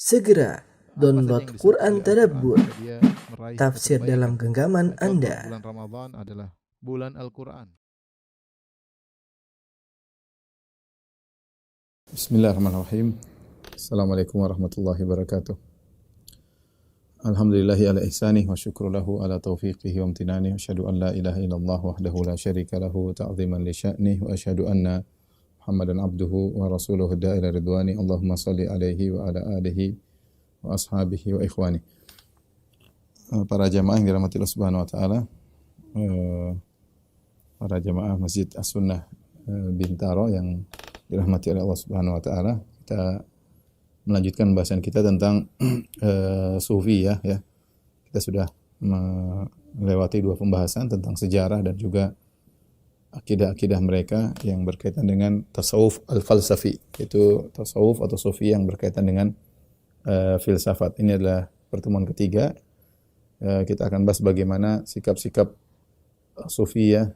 Segera download yang Quran disebut oleh Tadabbur, Al-Quran, dia meraih tafsir kebaikan. dalam genggaman Contoh, Anda. bulan Ramadan adalah bulan Al-Quran. Bismillahirrahmanirrahim. Assalamualaikum warahmatullahi wabarakatuh. Alhamdulillahi ala ihsanih wa syukru lahu ala taufiqihi wa amtinani wa asyhadu an la ilaha illallah wahdahu la syarika lahu ta'ziman li sya'nih wa asyhadu anna Muhammadan abduhu wa rasuluhu da'ila ridwani. Allahumma salli alaihi wa ala alihi wa ashabihi wa ikhwani. Para jamaah yang dirahmati Allah Subhanahu wa taala, para jamaah Masjid As-Sunnah Bintaro yang dirahmati oleh Allah Subhanahu wa taala, kita melanjutkan bahasan kita tentang sufi ya. Kita sudah melewati dua pembahasan tentang sejarah dan juga akidah-akidah mereka yang berkaitan dengan tasawuf al-falsafi, yaitu tasawuf atau sufi yang berkaitan dengan filsafat. Ini adalah pertemuan ketiga. Kita akan bahas bagaimana sikap-sikap sufi ya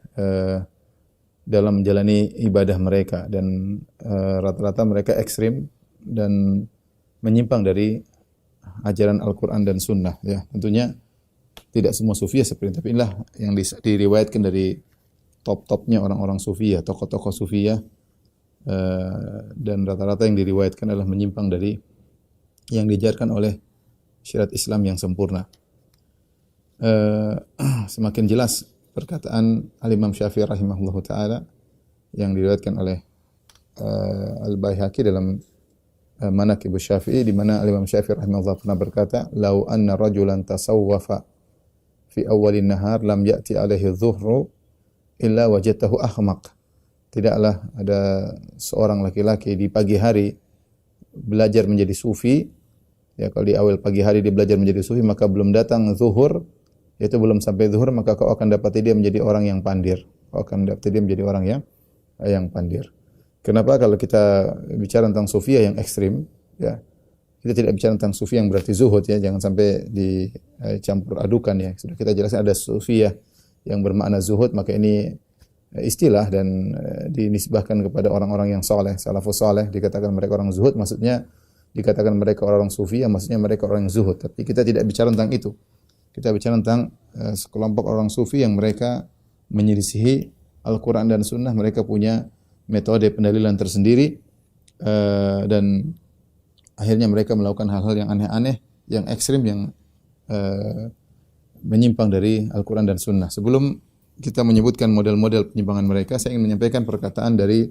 dalam menjalani ibadah mereka, dan rata-rata mereka ekstrim dan menyimpang dari ajaran Al-Quran dan Sunnah ya. Tentunya tidak semua sufi ya seperti itu, tapi inilah yang diriwayatkan dari top-topnya orang-orang sufi ya, tokoh-tokoh sufi ya, dan rata-rata yang diriwayatkan adalah menyimpang dari yang diajarkan oleh syariat Islam yang sempurna. Semakin jelas perkataan Al-Imam Syafi'i rahimahullahu taala yang diriwayatkan oleh Al-Baihaqi dalam Manaqib Syafi'i, di mana Al-Imam Syafi'i rahimahullah pernah berkata, "Lau anna rajulan tasawwafa fi awwalin nahar lam ya'ti alaihi dhuhru illa wajadtahu ahmaq." Tidaklah ada seorang laki-laki di pagi hari belajar menjadi sufi, ya kalau di awal pagi hari dia belajar menjadi sufi, maka belum datang zuhur, yaitu belum sampai zuhur, maka kau akan dapati dia menjadi orang yang pandir. Kau akan dapati dia menjadi orang yang pandir. Kenapa? Kalau kita bicara tentang sufiyah yang ekstrim, ya, kita tidak bicara tentang sufi yang berarti zuhud ya, jangan sampai dicampur adukan ya. Sudah kita jelaskan ada sufiyah yang bermakna zuhud, maka ini istilah dan dinisbahkan kepada orang-orang yang saleh, salafus saleh, dikatakan mereka orang zuhud, maksudnya dikatakan mereka orang sufi, ya maksudnya mereka orang yang zuhud. Tapi kita tidak bicara tentang itu. Kita bicara tentang sekelompok orang sufi yang mereka menyelisihi Al-Quran dan Sunnah. Mereka punya metode pendalilan tersendiri, dan akhirnya mereka melakukan hal-hal yang aneh-aneh, yang ekstrim, yang menyimpang dari Al-Quran dan Sunnah. Sebelum kita menyebutkan model-model penyimpangan mereka, saya ingin menyampaikan perkataan dari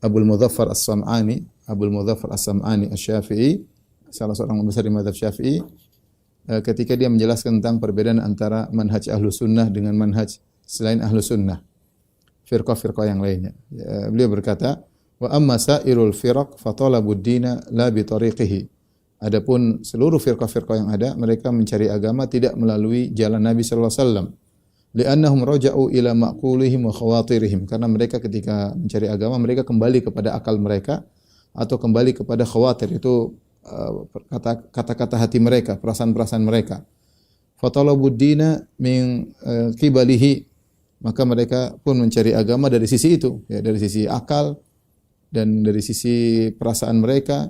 Abul Mudzaffar As-Sam'ani, Abul Mudzaffar As-Sam'ani Asy-Syafi'i, salah seorang besar di mazhab Syafi'i, ketika dia menjelaskan tentang perbedaan antara manhaj Ahlus Sunnah dengan manhaj selain Ahlus Sunnah, firqah-firqah yang lainnya. Beliau berkata, "Wa amma sairul firaq fa talabud dina la bi tariqihi." Adapun seluruh firqah-firqah yang ada, mereka mencari agama tidak melalui jalan Nabi sallallahu alaihi wasallam. Li'annahum raja'u ila ma'qulihim wa khawatirihim. Karena mereka ketika mencari agama, mereka kembali kepada akal mereka atau kembali kepada khawatir, itu kata-kata hati mereka, perasaan-perasaan mereka. Fatalabud dina min qibalihi, maka mereka pun mencari agama dari sisi itu, ya, dari sisi akal dan dari sisi perasaan mereka.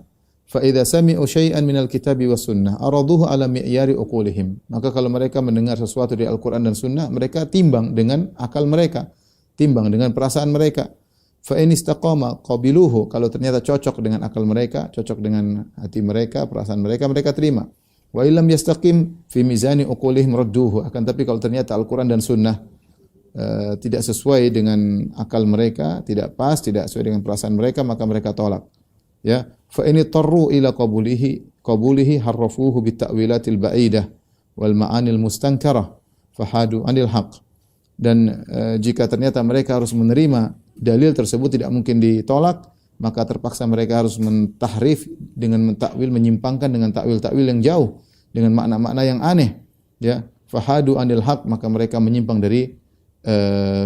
Fa idza sami'u syai'an minal kitabi was sunnah araduhu ala mi'yari uqulihim. Maka kalau mereka mendengar sesuatu dari Al-Qur'an dan Sunnah, mereka timbang dengan akal mereka, timbang dengan perasaan mereka. Fa in istaqama qabiluhu, kalau ternyata cocok dengan akal mereka, cocok dengan hati mereka, perasaan mereka, mereka terima. Wa illam yastaqim fi mizani uqulihim radduhu. Akan tapi kalau ternyata Al-Qur'an dan Sunnah tidak sesuai dengan akal mereka, tidak pas, tidak sesuai dengan perasaan mereka, maka mereka tolak. Ya, fa ini tarru ila qabulihi harrafuhu bi ta'wilatil ba'idah wal ma'anil mustankarah fahadu anil haqq. Dan jika ternyata mereka harus menerima dalil tersebut tidak mungkin ditolak, maka terpaksa mereka harus mentahrif dengan mentakwil, menyimpangkan dengan takwil-takwil yang jauh, dengan makna-makna yang aneh, ya. Fahadu anil haqq, maka mereka menyimpang dari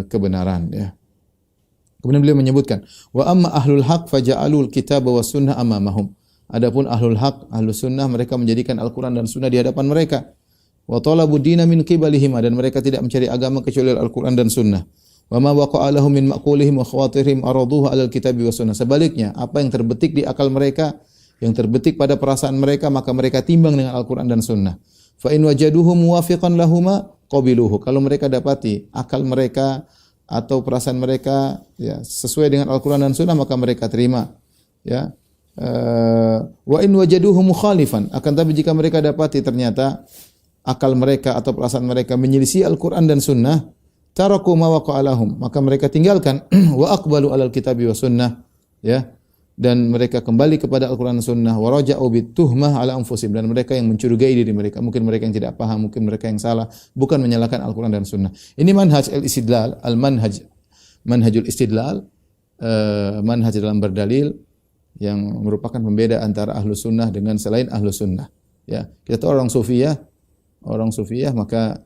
kebenaran, ya. Kemudian beliau menyebutkan, wa amma ahlul haq faja'alul kitaba was sunnah amamahum. Adapun ahlul haq, ahlus sunnah, mereka menjadikan Al-Qur'an dan Sunnah di hadapan mereka. Wa talabud dina min qibalihim, dan mereka tidak mencari agama kecuali Al-Qur'an dan Sunnah. Wa ma waqa'a lahum min maqulihim wa khawatirihim araduhu 'alal kitabi was sunnah. Sebaliknya, apa yang terbetik di akal mereka yang terbetik pada perasaan mereka, maka mereka timbang dengan Al-Qur'an dan Sunnah. Fa in wajaduhu muwafiqan lahuma qabiluhu. Kalau mereka dapati akal mereka atau perasaan mereka ya sesuai dengan Al-Qur'an dan Sunnah, maka mereka terima. Ya. Wa in wajaduhu mukhalifan. Akan tapi jika mereka dapati ternyata akal mereka atau perasaan mereka menyelisih Al-Qur'an dan Sunnah, taraku ma waqa'alahum, maka mereka tinggalkan wa aqbalu alal kitabi wa sunnah, ya, dan mereka kembali kepada Al-Qur'an dan Sunnah, wa raja'u bituhmah ala anfusihim, dan mereka yang mencurigai diri mereka, mungkin mereka yang tidak paham, mungkin mereka yang salah, bukan menyalahkan Al-Qur'an dan Sunnah. Ini manhaj al-istidlal, manhajul istidlal, manhaj dalam berdalil yang merupakan pembeda antara ahlu sunnah dengan selain ahlu sunnah. Ya, kita tahu orang sufiyah maka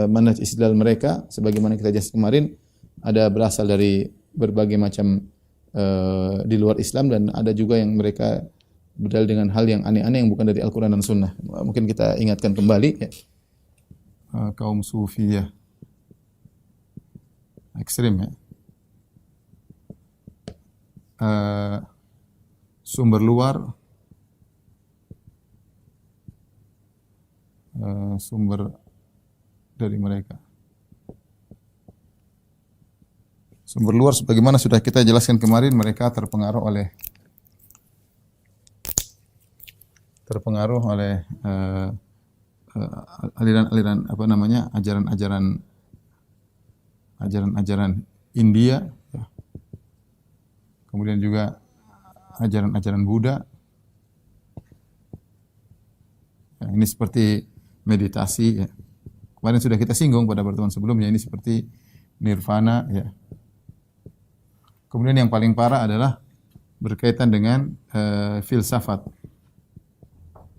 manhaj istidlal mereka sebagaimana kita jelaskan kemarin ada berasal dari berbagai macam di luar Islam, dan ada juga yang mereka berdalil dengan hal yang aneh-aneh yang bukan dari Al-Qur'an dan Sunnah. Mungkin kita ingatkan kembali ya. Kaum sufiyah ekstrim ya. Sumber luar, sumber dari mereka. Sumber luar sebagaimana sudah kita jelaskan kemarin, mereka terpengaruh oleh aliran-aliran apa namanya? ajaran-ajaran India ya. Kemudian juga ajaran-ajaran Buddha. Ya, ini seperti meditasi ya. Kemarin sudah kita singgung pada pertemuan sebelumnya, ini seperti nirvana ya. Kemudian yang paling parah adalah berkaitan dengan filsafat,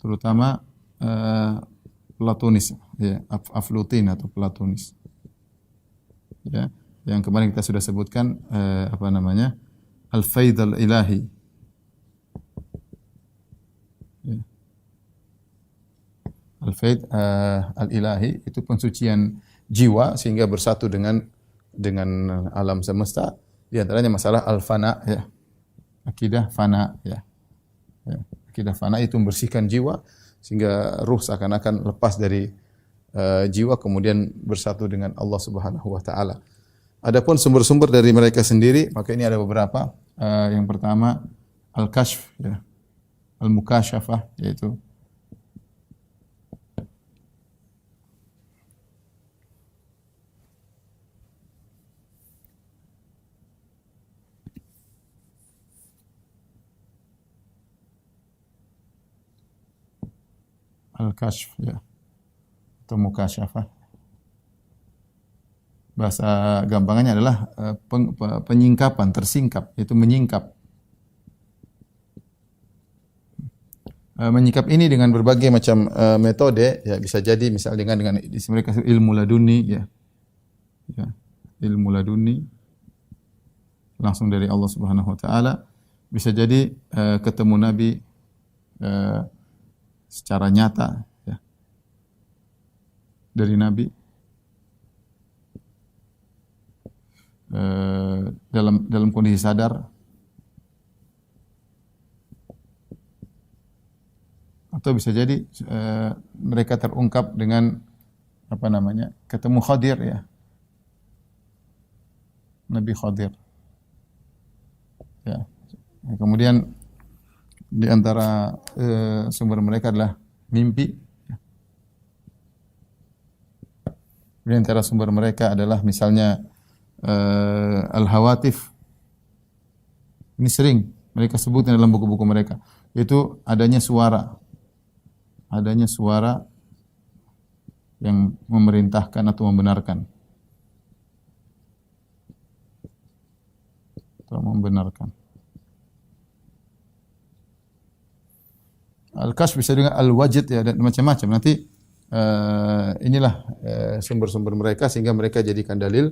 terutama Platonis ya, Aflutin atau Platonis. Ya, yang kemarin kita sudah sebutkan apa namanya? Al-Faid al-Ilahi. Ya. Al-Faid al-Ilahi itu pensucian jiwa sehingga bersatu dengan alam semesta. Di antaranya masalah al-fana ya. Akidah fana ya. Ya. Akidah fana itu membersihkan jiwa sehingga ruh seakan-akan lepas dari jiwa kemudian bersatu dengan Allah Subhanahu wa taala. Adapun sumber-sumber dari mereka sendiri, maka ini ada beberapa. Yang pertama al-kashf ya. Al-mukasyafah, yaitu al-kashf ya, atau mukasyafah. Bahasa gampangannya adalah penyingkapan, tersingkap, yaitu menyingkap. Menyingkap ini dengan berbagai macam metode, ya bisa jadi misal dengan mereka ilmu laduni ya. Ya, ilmu laduni langsung dari Allah Subhanahu wa taala. Bisa jadi ketemu Nabi secara nyata ya. Dari Nabi dalam kondisi sadar, atau bisa jadi mereka terungkap dengan apa namanya, ketemu Khadir ya, Nabi Khadir ya. Kemudian di antara sumber mereka adalah mimpi. Di antara sumber mereka adalah misalnya al-hawatif. Ini sering mereka sebutkan dalam buku-buku mereka. Itu adanya suara yang memerintahkan atau membenarkan. Atau membenarkan. Al-Kashf bisa dengan Al-Wajid ya, dan macam-macam. Nanti inilah sumber-sumber mereka sehingga mereka jadikan dalil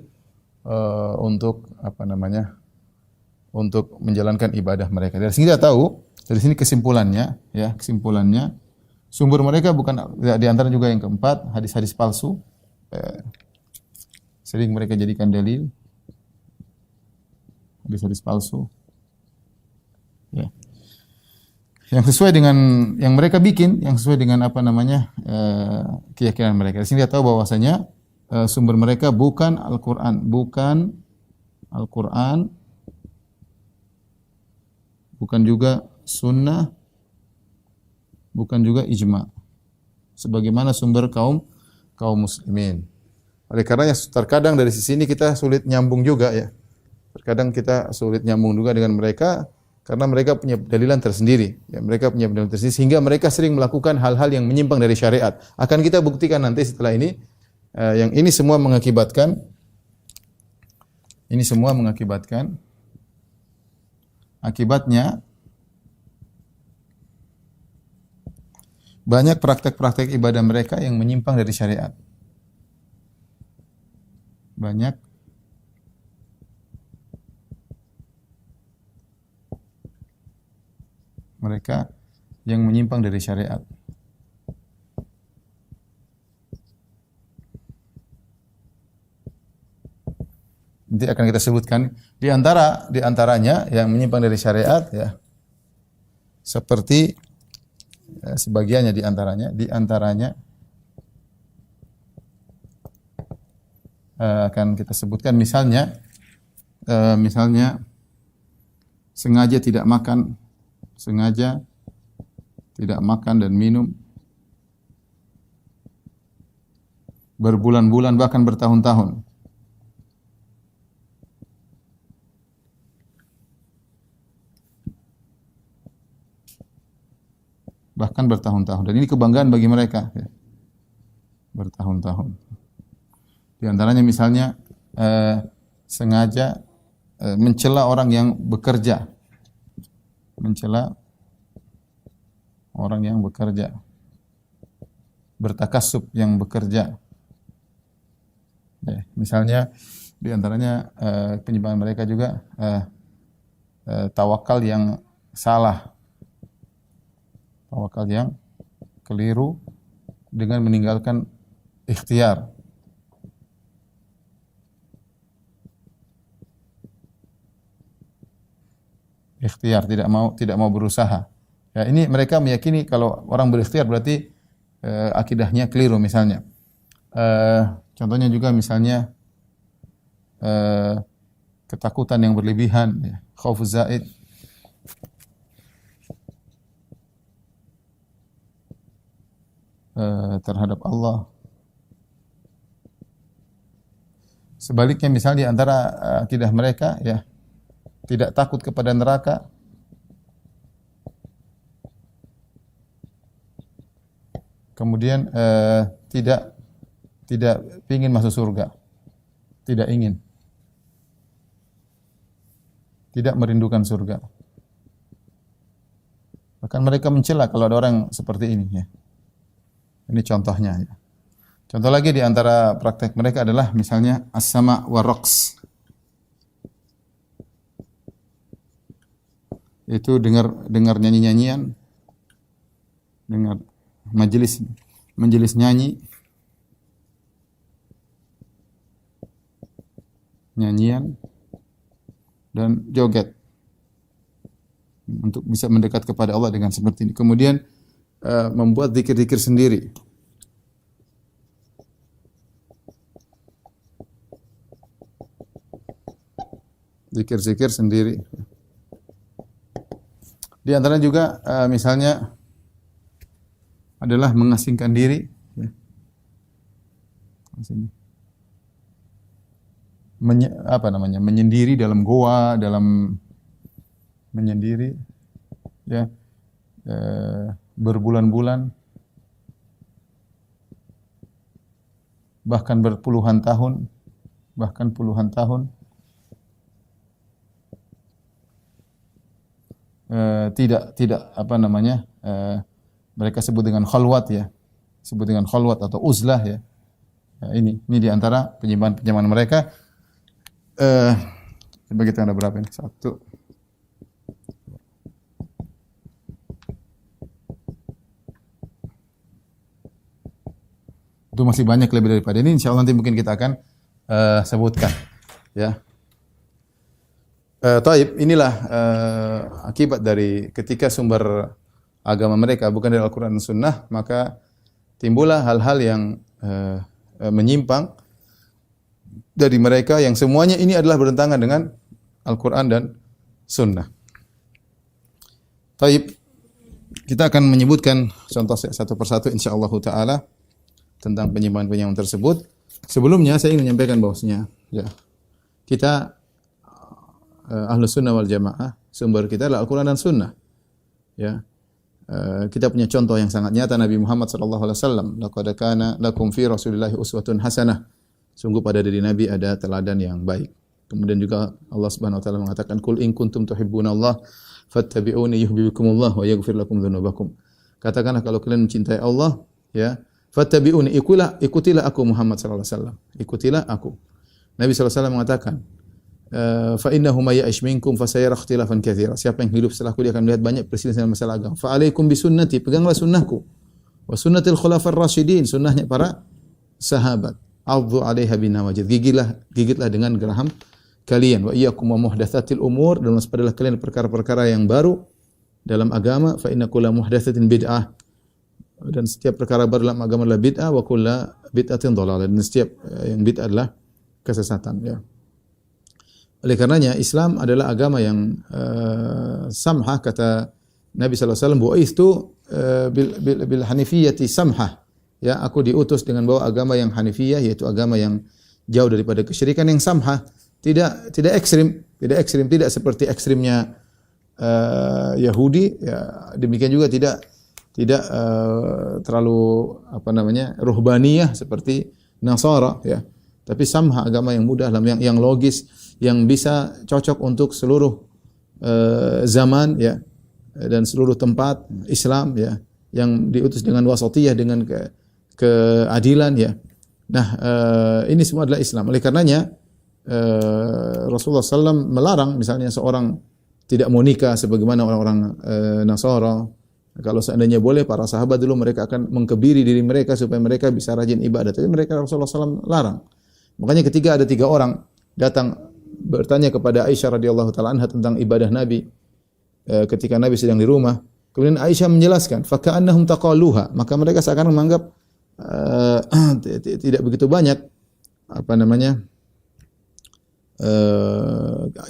untuk apa namanya, untuk menjalankan ibadah mereka. Dari sini kita tahu, dari sini kesimpulannya ya, sumber mereka bukan ya, di antara juga yang keempat, hadis-hadis palsu. Sering mereka jadikan dalil hadis-hadis palsu. Ya. yang sesuai dengan yang mereka bikin, yang sesuai dengan apa namanya keyakinan mereka. Di sini kita tahu bahwasanya sumber mereka bukan Al-Qur'an, bukan juga sunnah, bukan juga ijma. Sebagaimana sumber kaum muslimin. Oleh karenanya terkadang dari sisi ini kita sulit nyambung juga ya. Terkadang kita sulit nyambung juga dengan mereka karena mereka punya dalilan tersendiri. Ya, mereka punya dalilan tersendiri sehingga mereka sering melakukan hal-hal yang menyimpang dari syariat. Akan kita buktikan nanti setelah ini yang ini semua mengakibatkan akibatnya banyak praktek-praktek ibadah mereka yang menyimpang dari syariat. Banyak mereka yang menyimpang dari syariat. Nanti akan kita sebutkan di antaranya yang menyimpang dari syariat ya. Seperti sebagiannya di antaranya akan kita sebutkan misalnya sengaja tidak makan dan minum berbulan-bulan bahkan bertahun-tahun. Bahkan bertahun-tahun. Dan ini kebanggaan bagi mereka. Ya. Bertahun-tahun. Di antaranya misalnya sengaja mencela orang yang bekerja. Bertakasub yang bekerja. Ya, misalnya di antaranya penyimpangan mereka juga tawakal yang salah. Tawakal yang keliru dengan meninggalkan ikhtiar. Ikhtiar tidak mau berusaha. Ya, ini mereka meyakini kalau orang berikhtiar berarti akidahnya keliru misalnya. Contohnya juga misalnya ketakutan yang berlebihan, ya, khauf zaid. Terhadap Allah. Sebaliknya misalnya di antara akidah mereka ya tidak takut kepada neraka, kemudian tidak ingin masuk surga, tidak merindukan surga. Bahkan mereka mencela kalau ada orang seperti ini ya. Ini contohnya ya. Contoh lagi di antara praktek mereka adalah misalnya as-sama' wa raqs. Itu dengar nyanyi-nyanyian, dengar majelis nyanyian dan joget untuk bisa mendekat kepada Allah dengan seperti ini. Kemudian membuat zikir-zikir sendiri. Zikir-zikir sendiri. Di antara juga misalnya adalah mengasingkan diri. Ya. Menyendiri dalam goa, menyendiri, ya. Berbulan-bulan, bahkan puluhan tahun, tidak mereka sebut dengan khalwat ya, atau uzlah ya. Ini di antara penyimpangan mereka. Coba kita ada berapa ini? 1. Itu masih banyak lebih daripada ini. Insyaallah nanti mungkin kita akan sebutkan. Ya. Taib, inilah akibat dari ketika sumber agama mereka bukan dari Al-Quran dan Sunnah, maka timbullah hal-hal yang menyimpang dari mereka yang semuanya ini adalah bertentangan dengan Al-Quran dan Sunnah. Taib, kita akan menyebutkan contoh satu persatu insyaallah taala tentang penyimpangan-penyimpangan tersebut. Sebelumnya saya ingin menyampaikan bahwasanya ya, kita Ahlus Sunnah wal Jamaah, sumber kita adalah Al-Quran dan Sunnah. Ya. Kita punya contoh yang sangat nyata Nabi Muhammad sallallahu alaihi wasallam. Laqad kana lakum fi Rasulillahi uswatun hasanah. Sungguh pada diri Nabi ada teladan yang baik. Kemudian juga Allah Subhanahu wa taala mengatakan, "Qul in kuntum tuhibbunallaha fattabi'uni yuhibbukumullah wa yaghfir lakum dzunubakum." Katakanlah kalau kalian mencintai Allah, ya, fattabi'uni, ikutilah aku Muhammad sallallahu alaihi wasallam. Ikutilah aku. Nabi sallallahu alaihi wasallam mengatakan, fa innahu may ya'ish minkum fasayara ikhtilafan katsira. Siapa yang hidup setelahku dia akan melihat banyak perselisihan masalah agama. Fa alaikum bisunnati, peganglah sunnahku. Wa sunnatil khulafar rasyidin, sunnahnya para sahabat. Adzu 'alaiha bin nawajid. Gigitlah dengan geraham kalian. Wa iyyakum wa muhdatsatil umur, dan waspadalah kalian perkara-perkara yang baru dalam agama. Fa inna kulla muhdatsatin bid'ah. Dan setiap perkara baru dalam agama adalah bid'ah, wa kullu bid'atin dhalalah. Dan setiap yang bid'ah adalah kesesatan, ya. Oleh karenanya Islam adalah agama yang samhah, kata Nabi sallallahu alaihi wasallam, bu'istu bil hanifiyyati samhah. Ya, aku diutus dengan bawa agama yang hanifiyah, yaitu agama yang jauh daripada kesyirikan, yang samhah, tidak ekstrim, tidak seperti ekstrimnya Yahudi, ya, demikian juga tidak terlalu ruhbaniyah seperti Nasara, ya. Tapi samha, agama yang mudah, yang logis, yang bisa cocok untuk seluruh zaman, ya, dan seluruh tempat Islam, ya, yang diutus dengan wasatiyah, dengan keadilan, ya. Nah, ini semua adalah Islam. Oleh karenanya Rasulullah SAW melarang misalnya seorang tidak mau nikah sebagaimana orang-orang Nasara. Kalau seandainya boleh, para sahabat dulu mereka akan mengkebiri diri mereka supaya mereka bisa rajin ibadah. Tapi mereka Rasulullah SAW larang. Makanya ketika ada 3 orang datang bertanya kepada Aisyah radhiyallahu taala anha tentang ibadah Nabi ketika Nabi sedang di rumah, kemudian Aisyah menjelaskan, faka'annahum taqalluha, maka mereka seakan menganggap tidak begitu banyak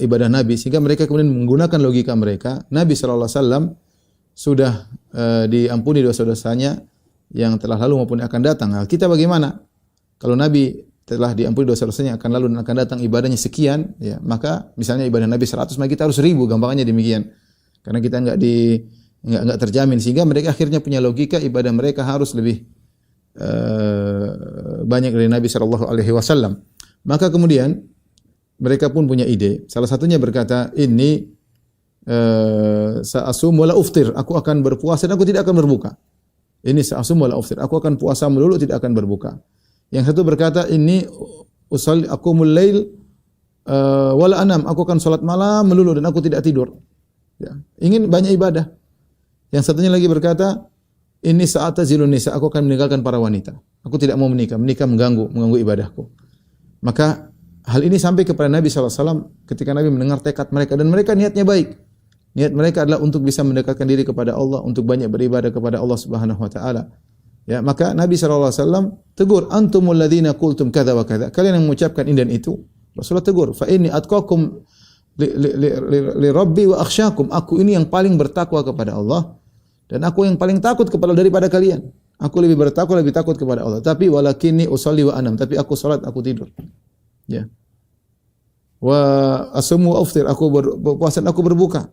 ibadah Nabi, sehingga mereka kemudian menggunakan logika mereka. Nabi sallallahu alaihi wasallam sudah diampuni dosa-dosanya yang telah lalu maupun akan datang. Nah, kita bagaimana? Kalau Nabi telah diampuni dosa-dosanya akan lalu dan akan datang, ibadahnya sekian, ya, maka misalnya ibadah Nabi 100, maka kita harus 1000, gampangnya demikian. Karena kita enggak terjamin, sehingga mereka akhirnya punya logika ibadah mereka harus lebih banyak dari Nabi sallallahu alaihi wasallam. Maka kemudian mereka pun punya ide. Salah satunya berkata, "Ini sa'asum wala uftir." Aku akan berpuasa dan aku tidak akan berbuka. Ini sa'asum wala uftir. Aku akan puasa melulu, tidak akan berbuka. Yang satu berkata, "Ini usalli aqumul lail wala anam." Aku akan salat malam melulu dan aku tidak tidur. Ya, ingin banyak ibadah. Yang satunya lagi berkata, "Ini sa'atazilun nisa." Aku akan meninggalkan para wanita. Aku tidak mau menikah. Menikah mengganggu ibadahku. Maka hal ini sampai kepada Nabi SAW ketika Nabi mendengar tekad mereka, dan mereka niatnya baik. Niat mereka adalah untuk bisa mendekatkan diri kepada Allah, untuk banyak beribadah kepada Allah Subhanahu wa taala. Ya, maka Nabi SAW tegur, "Antumul ladzina qultum kadza wa kadza." Kalian yang mengucapkan ini dan itu. Rasulullah tegur, "Fa inni atqakum li rabbi wa akhsyakum." Aku ini yang paling bertakwa kepada Allah dan aku yang paling takut daripada kalian. Aku lebih bertakwa, lebih takut kepada Allah. Tapi walakinni usolli wa anam. Tapi aku salat, aku tidur. Ya. Wa asumu wa aftir. Aku berpuasa dan aku berbuka.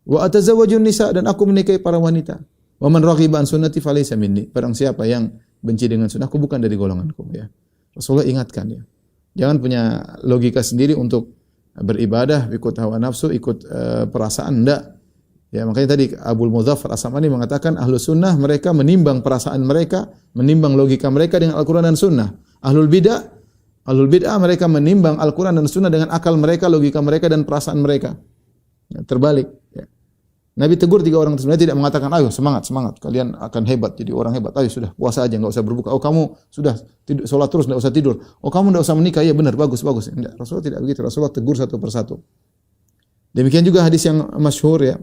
Wa atazawwajun nisa, dan aku menikahi para wanita. Wa man raghiba an sunnati falaysa minni. Barang siapa yang benci dengan sunnahku bukan dari golonganku, ya. Rasulullah ingatkan, ya. Jangan punya logika sendiri untuk beribadah ikut hawa nafsu, ikut perasaan, enggak. Ya, makanya tadi Abul Mudzaffar As-Sam'ani mengatakan Ahlus Sunnah mereka menimbang perasaan mereka, menimbang logika mereka dengan Al-Qur'an dan Sunnah. Ahlul bid'ah mereka menimbang Al-Qur'an dan Sunnah dengan akal mereka, logika mereka dan perasaan mereka. Ya, terbalik, ya. Nabi tegur 3 orang tersebut, tidak mengatakan, "Ayo semangat, kalian akan hebat, jadi orang hebat. Ayo sudah puasa aja, enggak usah berbuka. Oh, kamu sudah salat terus, enggak usah tidur. Oh, kamu enggak usah menikah. Ya benar, bagus." Enggak, Rasulullah tidak begitu. Rasulullah tegur satu persatu. Demikian juga hadis yang masyhur, ya.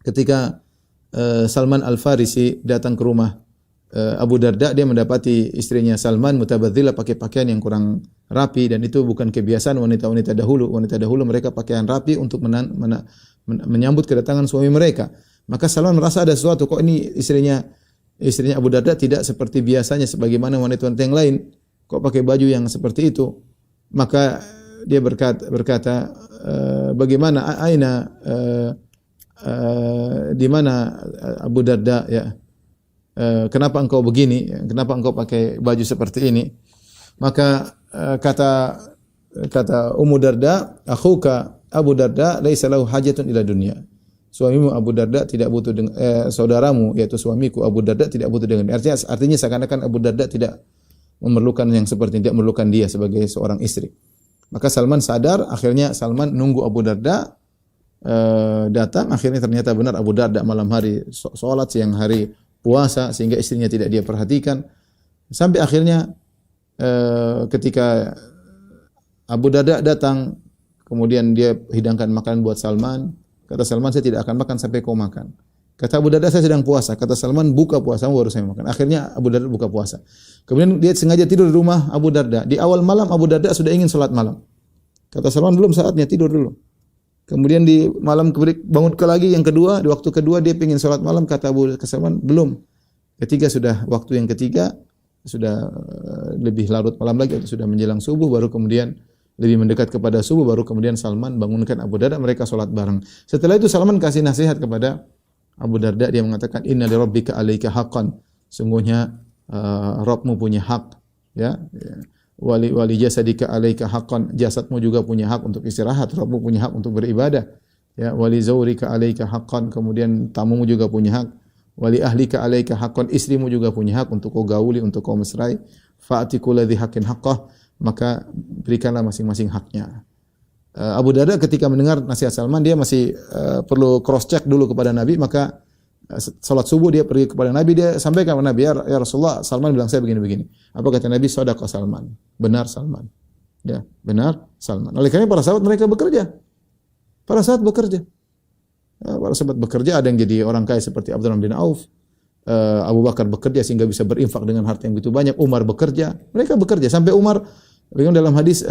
Ketika Salman Al-Farisi datang ke rumah Abu Darda, dia mendapati istrinya Salman mutabadzila, pakai pakaian yang kurang rapi, dan itu bukan kebiasaan wanita-wanita dahulu. Wanita dahulu mereka pakaian rapi untuk menyambut kedatangan suami mereka. Maka Salman merasa ada sesuatu, kok ini istrinya Abu Darda tidak seperti biasanya sebagaimana wanita-wanita yang lain, kok pakai baju yang seperti itu. Maka dia berkata bagaimana aina di mana Abu Darda, ya, kenapa engkau begini? Kenapa engkau pakai baju seperti ini? Maka kata Ummu Darda, akhuka Abu Darda laisa lahu hajatun ila dunya. Suamimu Abu Darda tidak butuh dengan saudaramu yaitu suamiku Abu Darda tidak butuh dengan. Artinya seakan-akan Abu Darda tidak memerlukan yang seperti ini, tidak memerlukan dia sebagai seorang istri. Maka Salman sadar, akhirnya Salman nunggu Abu Darda datang. Akhirnya ternyata benar Abu Darda malam hari salat, siang hari puasa, sehingga istrinya tidak dia perhatikan. Sampai akhirnya ketika Abu Darda datang, kemudian dia hidangkan makanan buat Salman. Kata Salman, saya tidak akan makan sampai kau makan. Kata Abu Darda, saya sedang puasa. Kata Salman, buka puasamu baru saya makan. Akhirnya Abu Darda buka puasa. Kemudian dia sengaja tidur di rumah Abu Darda. Di awal malam Abu Darda sudah ingin sholat malam. Kata Salman, belum saatnya, tidur dulu. Kemudian di malam bangun lagi yang kedua, di waktu kedua dia ingin sholat malam. Kata Abu Salman, belum. Ketiga sudah waktu yang ketiga, sudah lebih larut malam lagi, atau sudah menjelang subuh, baru kemudian lebih mendekat kepada subuh, baru kemudian Salman bangunkan Abu Darda, mereka sholat bareng. Setelah itu Salman kasih nasihat kepada Abu Darda, dia mengatakan, inna li rabbika alaika haqqan, sungguhnya Rabbmu punya hak, ya. Wali jasadika alaika haqqan, jasadmu juga punya hak untuk istirahat, Rabbmu punya hak untuk beribadah, ya. Wali zawrika alaika haqqan, kemudian tamumu juga punya hak. Wali ahlika alaika haqqan, istrimu juga punya hak untuk kau gauli, untuk kau mesrai. Fa'ati kulladzi haqqin haqqah, maka berikanlah masing-masing haknya. Abu Darda ketika mendengar nasihat Salman, dia masih perlu cross check dulu kepada Nabi. Maka salat subuh dia pergi kepada Nabi, dia sampaikan kepada Nabi, ya Rasulullah, Salman bilang saya begini-begini. Apa kata Nabi? Shadaqa Salman, benar Salman, ya, benar Salman. Oleh karena para sahabat mereka bekerja, para sahabat bekerja, para sahabat bekerja. Ada yang jadi orang kaya seperti Abdurrahman bin Auf. Abu Bakar bekerja sehingga bisa berinfak dengan harta yang begitu banyak. Umar bekerja, mereka bekerja sampai Umar, dalam hadis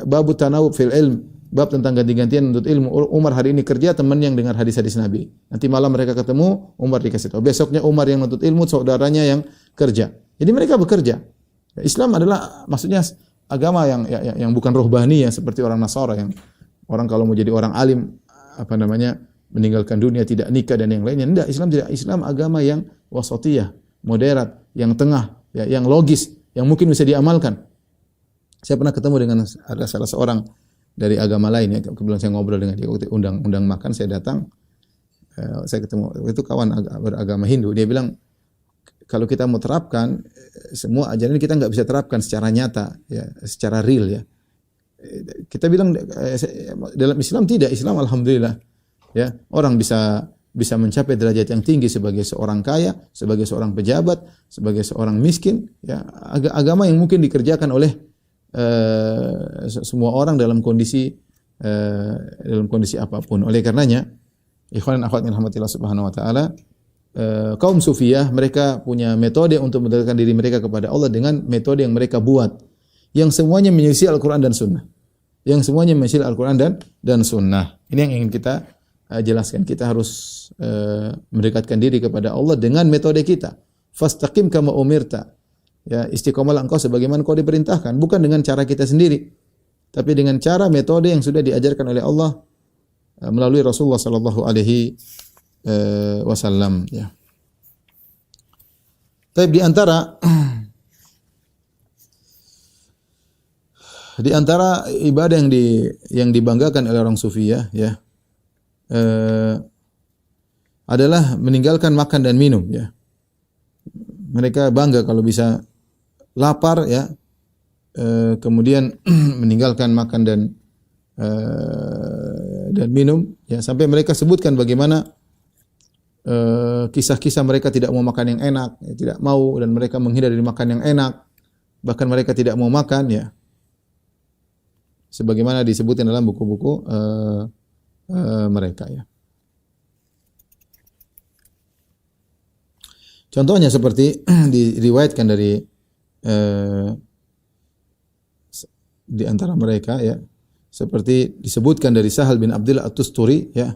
babu tanawub fil ilm, bab tentang ganti-gantian untuk ilmu. Umar hari ini kerja, teman yang dengar hadis-hadis Nabi. Nanti malam mereka ketemu, Umar dikasih tahu. Besoknya Umar yang menuntut ilmu, saudaranya yang kerja. Jadi mereka bekerja. Islam adalah maksudnya agama yang bukan rohbani, ya, seperti orang Nasara yang orang kalau mau jadi orang alim meninggalkan dunia, tidak nikah dan yang lainnya. Tidak, Islam tidak. Islam agama yang wasatiyah, moderat, yang tengah, ya, yang logis, yang mungkin bisa diamalkan. Saya pernah ketemu dengan ada salah seorang dari agama lain, ya. Kebetulan saya ngobrol dengan dia, undang makan, saya datang. Saya ketemu, itu kawan beragama Hindu. Dia bilang, kalau kita mau terapkan semua ajaran, kita nggak bisa terapkan secara nyata, ya, secara real, ya. Kita bilang dalam Islam tidak. Islam alhamdulillah, ya, orang bisa mencapai derajat yang tinggi sebagai seorang kaya, sebagai seorang pejabat, sebagai seorang miskin, ya. Agama yang mungkin dikerjakan oleh semua orang dalam kondisi apapun. Oleh karenanya, ikhwan dan akhwat yang rahmatillah subhanahu wa taala, kaum sufiyah mereka punya metode untuk mendekatkan diri mereka kepada Allah dengan metode yang mereka buat, yang semuanya menyelisih Al-Qur'an dan Sunnah. Yang semuanya menyelisih Al-Qur'an dan Sunnah. Ini yang ingin kita jelaskan. Kita harus mendekatkan diri kepada Allah dengan metode kita. Fastaqim kama umirta. Ya, istiqomalah engkau sebagaimana kau diperintahkan, bukan dengan cara kita sendiri, tapi dengan cara metode yang sudah diajarkan oleh Allah melalui Rasulullah sallallahu alaihi wasallam, ya. Tapi di antara ibadah yang dibanggakan oleh orang sufi, ya, adalah meninggalkan makan dan minum, ya. Mereka bangga kalau bisa lapar, ya, kemudian meninggalkan makan dan minum, ya, sampai mereka sebutkan bagaimana kisah-kisah mereka tidak mau makan yang enak, ya, tidak mau, dan mereka menghindar dari makan yang enak, bahkan mereka tidak mau makan, ya, sebagaimana disebutkan dalam buku-buku mereka, ya. Contohnya seperti diriwayatkan dari eh, di antara mereka ya, seperti disebutkan dari Sahal bin Abdullah At-Tusturi ya.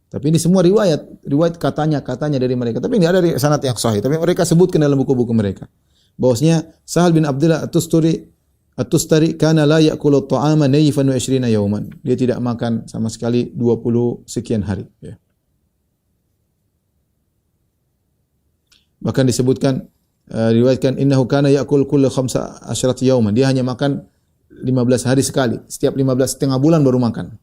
Tapi ini semua riwayat katanya dari mereka. Tapi ini ada dari sanad yang sahih. Tapi mereka sebutkan dalam buku-buku mereka. Bahwasanya Sahal bin Abdullah At-Tustari kana la ya'kulu at-ta'ama nayfan wa 20 yawman. Dia tidak makan sama sekali 20 sekian hari ya. Bahkan disebutkan riwayatkan innahu kana ya'kul kullu 15 yawman. Dia hanya makan 15 hari sekali. Setiap 15 setengah bulan baru makan.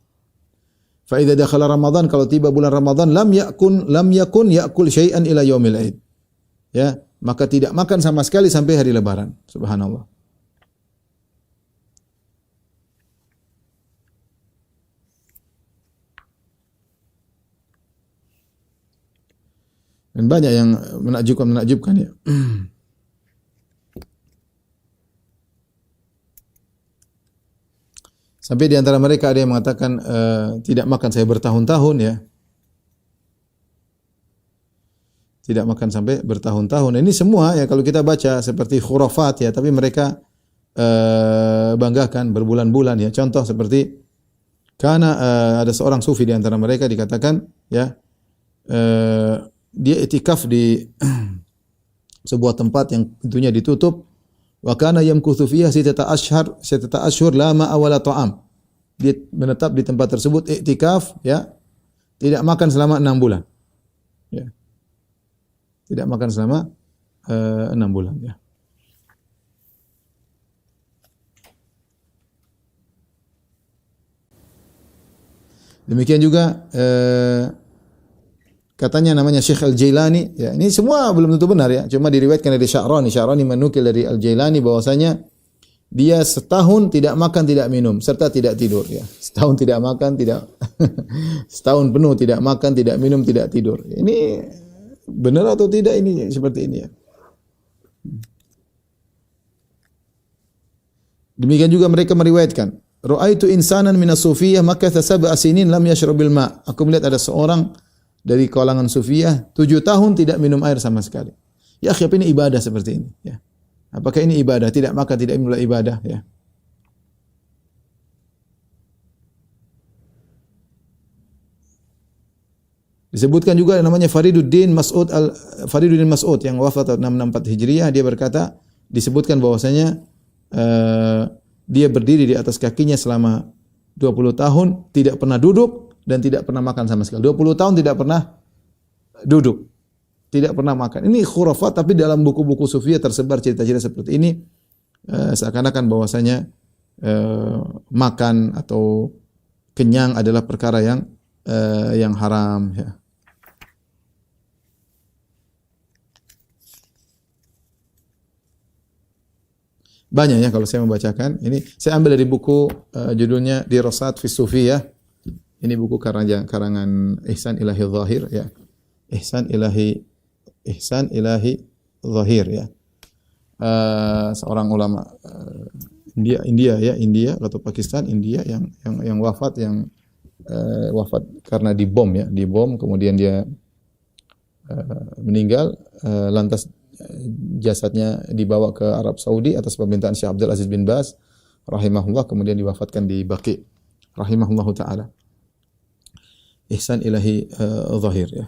Fa idza dakhala Ramadan, kalau tiba bulan Ramadan lam yakun ya'kul syai'an ila yaumil Aid. Ya, maka tidak makan sama sekali sampai hari Lebaran. Subhanallah. Dan banyak yang menakjubkan ya. Sampai di antara mereka ada yang mengatakan tidak makan saya bertahun-tahun ya. Tidak makan sampai bertahun-tahun. Ini semua ya kalau kita baca seperti khurafat ya, tapi mereka banggakan berbulan-bulan ya. Contoh seperti karena ada seorang sufi di antara mereka dikatakan ya dia itikaf di sebuah tempat yang tentunya ditutup. Wa kana yamkuthu fiha sittata ashhur la ma'a wala ta'am. Dia menetap di tempat tersebut iktikaf ya, tidak makan selama 6 bulan. Ya. Tidak makan selama 6 bulan ya. Demikian juga katanya namanya Syekh Al-Jailani, ya ini semua belum tentu benar ya, cuma diriwayatkan dari Sya'rani menukil dari Al-Jailani bahwasanya dia setahun tidak makan tidak minum serta tidak tidur ya. Setahun tidak makan tidak setahun penuh tidak makan, tidak minum, tidak tidur. Ini benar atau tidak ini seperti ini ya. Demikian juga mereka meriwayatkan, ra'aitu insanan minas sufiyah makatha sab'a sinin lam yashrabil ma'. Aku melihat ada seorang dari kalangan sufiyah 7 tahun tidak minum air sama sekali. Ya, apa ini ibadah seperti ini ya. Apakah ini ibadah? Tidak makan, tidak minum ibadah ya. Disebutkan juga namanya Fariduddin Mas'ud yang wafat tahun 664 Hijriah, dia berkata disebutkan bahwasanya dia berdiri di atas kakinya selama 20 tahun, tidak pernah duduk dan tidak pernah makan sama sekali. 20 tahun tidak pernah duduk, tidak pernah makan. Ini khurafat, tapi dalam buku-buku sufiyah tersebar cerita-cerita seperti ini, seakan-akan bahwasanya makan atau kenyang adalah perkara yang haram ya. Banyak ya kalau saya membacakan. Ini saya ambil dari buku judulnya Dirasat fi Sufiyah. Ini buku karangan Ihsan Ilahi Zahir ya. Ihsan Ilahi Zahir ya. Seorang ulama India atau Pakistan, India yang wafat wafat karena dibom ya, kemudian dia meninggal, lantas jasadnya dibawa ke Arab Saudi atas permintaan Syekh Abdul Aziz bin Baz rahimahullah, kemudian diwafatkan di Baqi rahimahullahu taala. Ihsan Ilahi Zahir ya.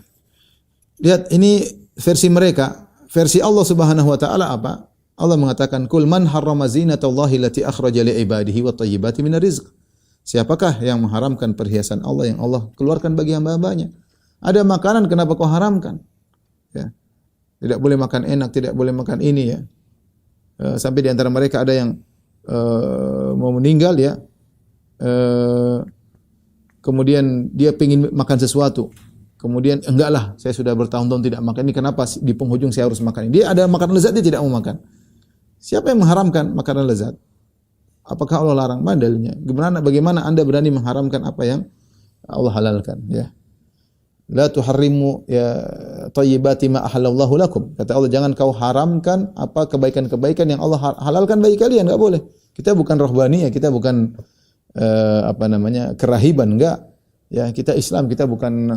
Lihat ini versi mereka, versi Allah Subhanahu wa taala apa? Allah mengatakan kul man harrama zinatallahi allati akhraja li ibadihi wat thayyibati minar rizq. Siapakah yang mengharamkan perhiasan Allah yang Allah keluarkan bagi hamba-hambanya? Ada makanan, kenapa kau haramkan? Ya. Tidak boleh makan enak, tidak boleh makan ini ya. Sampai di antara mereka ada yang mau meninggal ya. Kemudian dia ingin makan sesuatu. Kemudian enggaklah, saya sudah bertahun-tahun tidak makan ini, kenapa di penghujung saya harus makan ini? Dia ada makanan lezat, dia tidak mau makan. Siapa yang mengharamkan makanan lezat? Apakah Allah larang? Mana dalilnya? Bagaimana Anda berani mengharamkan apa yang Allah halalkan ya? La tuharrimu ya thayyibati ma ahallallahu lakum. Kata Allah, jangan kau haramkan apa kebaikan-kebaikan yang Allah halalkan bagi kalian, enggak boleh. Kita bukan rohbaniyah, kita bukan kerahiban, enggak. Ya, kita Islam, kita bukan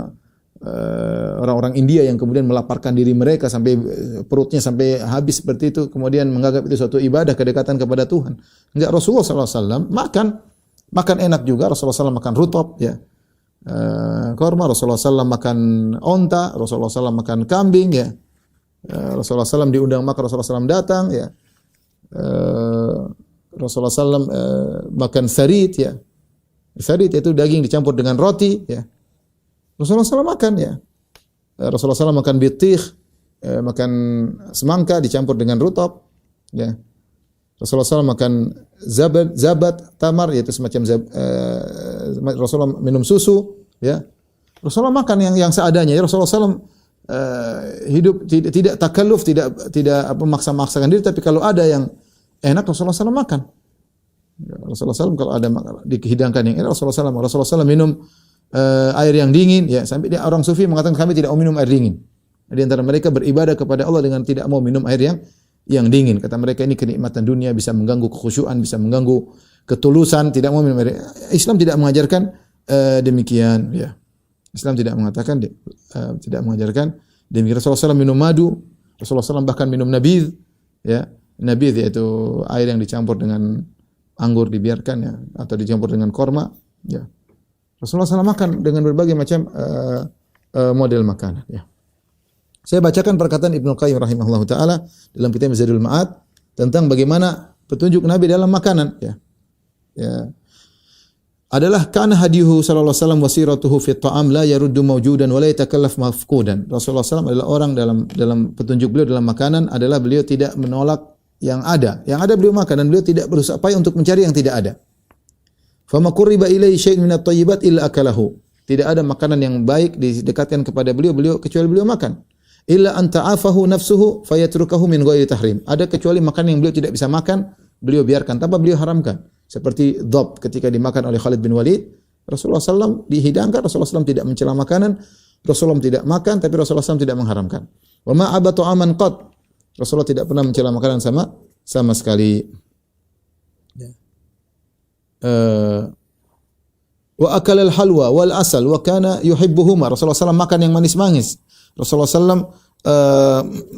orang-orang India yang kemudian melaparkan diri mereka sampai perutnya sampai habis seperti itu, kemudian menganggap itu suatu ibadah kedekatan kepada Tuhan. Enggak, Rasulullah SAW makan enak juga. Rasulullah SAW makan rutop, ya, korma. Rasulullah SAW makan onta. Rasulullah SAW makan kambing, ya. Rasulullah SAW diundang makan, Rasulullah SAW datang, ya. Rasulullah SAW makan sarit, ya. Sarit itu daging dicampur dengan roti, ya. Rasulullah SAW makan, ya. Rasulullah SAW makan bitih, makan semangka dicampur dengan rutop, ya. Rasulullah SAW makan zabat tamar, yaitu semacam Rasulullah minum susu, ya. Rasulullah makan yang seadanya, ya. Rasulullah SAW hidup tidak takalluf, tidak maksa-maksakan diri, tapi kalau ada yang enak Rasulullah SAW makan. Ya, Rasulullah SAW kalau ada dihidangkan yang enak Rasulullah SAW minum air yang dingin, ya, sampai dia orang sufi mengatakan kami tidak mau minum air dingin. Di antara mereka beribadah kepada Allah dengan tidak mau minum air yang dingin. Kata mereka ini kenikmatan dunia, bisa mengganggu kekhusyuan, bisa mengganggu ketulusan, tidak mau minum air. Islam tidak mengajarkan demikian, ya. Islam tidak mengatakan tidak mengajarkan demikian. Rasulullah SAW minum madu, Rasulullah SAW bahkan minum nabidh, ya. Nabidh yaitu air yang dicampur dengan anggur dibiarkan, ya, atau dicampur dengan korma, ya. Rasulullah SAW makan dengan berbagai macam model makanan, ya. Saya bacakan perkataan Ibnu Qayyim rahimahullahu taala dalam kitab Zadul Ma'ad tentang bagaimana petunjuk Nabi dalam makanan, ya. Ya. Adalah kana hadiyuhu sallallahu alaihi wasallam wasiratuhu fi ta'am la yaruddu mawjudan wa la yatakallaf mafqudan. Rasulullah SAW adalah orang dalam petunjuk beliau dalam makanan adalah beliau tidak menolak yang ada. Yang ada beliau makan dan beliau tidak berusaha payah untuk mencari yang tidak ada. Fama qurriba ilaihi syai'un minat thayyibat illa akalahu. Tidak ada makanan yang baik didekatkan kepada beliau kecuali beliau makan. Illa an ta'afahu nafsuhu fayatrukahu min ghairi tahrim. Ada kecuali makanan yang beliau tidak bisa makan, beliau biarkan tanpa beliau haramkan. Seperti dhab ketika dimakan oleh Khalid bin Walid, Rasulullah SAW dihidangkan, Rasulullah SAW tidak mencela makanan, Rasulullah tidak makan, tapi Rasulullah SAW tidak mengharamkan. Wa ma abatu aman qad. Rasulullah tidak pernah mencela makanan sama sekali. Wa akala al-halwa wal asal wa kana yuhibbuhuma. Rasulullah SAW makan yang manis-manis. Rasulullah SAW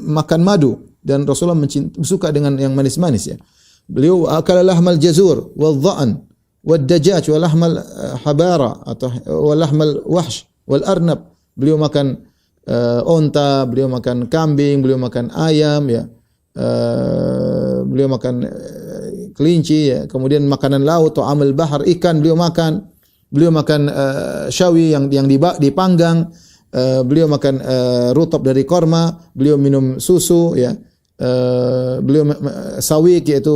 makan madu dan Rasulullah suka dengan yang manis-manis, ya. Beliau akala lahmal jazur wal dha'an wad dajaj wal lahmal habara atau wal lahmal wahsh wal arnab. Beliau makan onta, beliau makan kambing, beliau makan ayam, ya. Beliau makan kelinci, ya. Kemudian makanan laut atau amal bahar, ikan beliau makan. Beliau makan syawi yang dipanggang. Beliau makan rutop dari korma, beliau minum susu, ya. Beliau sawik yaitu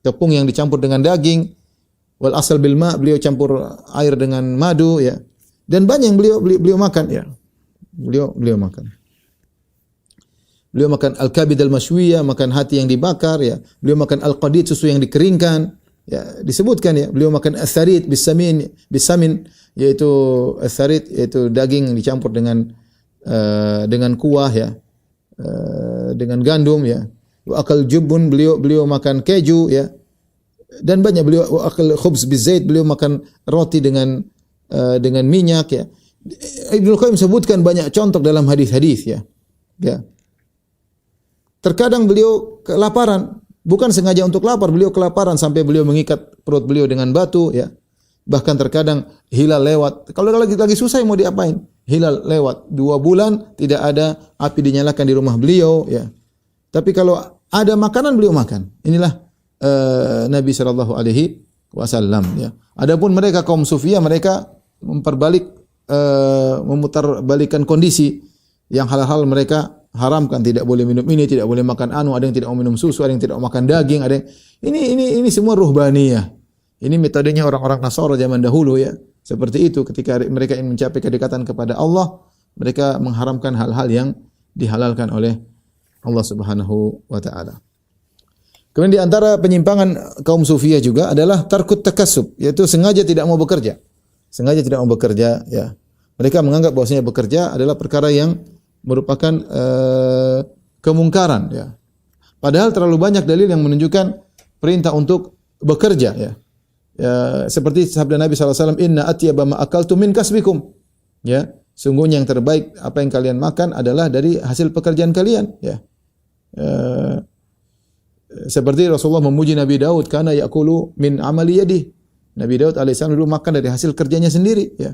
tepung yang dicampur dengan daging. Wal asal bil ma, beliau campur air dengan madu, ya. Dan banyak yang beliau makan, ya. Beliau makan. Beliau makan al-kabid al-mashwiyah, makan hati yang dibakar, ya. Beliau makan al-qadid, susu yang dikeringkan, ya. Disebutkan, ya. Beliau makan as-sarid bisamin, yaitu as-sarid yaitu daging yang dicampur dengan kuah, ya. Dengan gandum, ya. Wa akal jubun, beliau makan keju, ya. Dan banyak beliau akal khubz bizait, beliau makan roti dengan minyak, ya. Ibnu Qayyim sebutkan banyak contoh dalam hadis-hadis, ya. Ya. Terkadang beliau kelaparan, bukan sengaja untuk lapar, beliau kelaparan sampai beliau mengikat perut beliau dengan batu, ya. Bahkan terkadang hilal lewat. Kalau lagi susah mau diapain? Hilal lewat 2 bulan tidak ada api dinyalakan di rumah beliau, ya. Tapi kalau ada makanan beliau makan. Inilah Nabi sallallahu alaihi wasallam, ya. Adapun mereka kaum sufiyah, mereka memutarbalikkan kondisi yang hal-hal mereka haramkan, tidak boleh minum ini, tidak boleh makan ada yang tidak mau minum susu, ada yang tidak mau makan daging, ada yang ini semua ruhbaniyah. Ini metodenya orang-orang Nasara zaman dahulu, ya. Seperti itu ketika mereka ingin mencapai kedekatan kepada Allah, mereka mengharamkan hal-hal yang dihalalkan oleh Allah Subhanahu wa taala. Kemudian di antara penyimpangan kaum sufiyah juga adalah tarkut takassub, yaitu sengaja tidak mau bekerja. Sengaja tidak mau bekerja, ya. Mereka menganggap bahwasanya bekerja adalah perkara yang merupakan kemungkaran, ya. Padahal terlalu banyak dalil yang menunjukkan perintah untuk bekerja, ya. seperti sabda Nabi SAW, inna atyaba ma akaltum min kasbikum. Ya, sungguhnya yang terbaik apa yang kalian makan adalah dari hasil pekerjaan kalian. Ya. Seperti Rasulullah memuji Nabi Daud, karena yakulu min amali yadih. Nabi Daud alaihissalam dulu makan dari hasil kerjanya sendiri. Ya.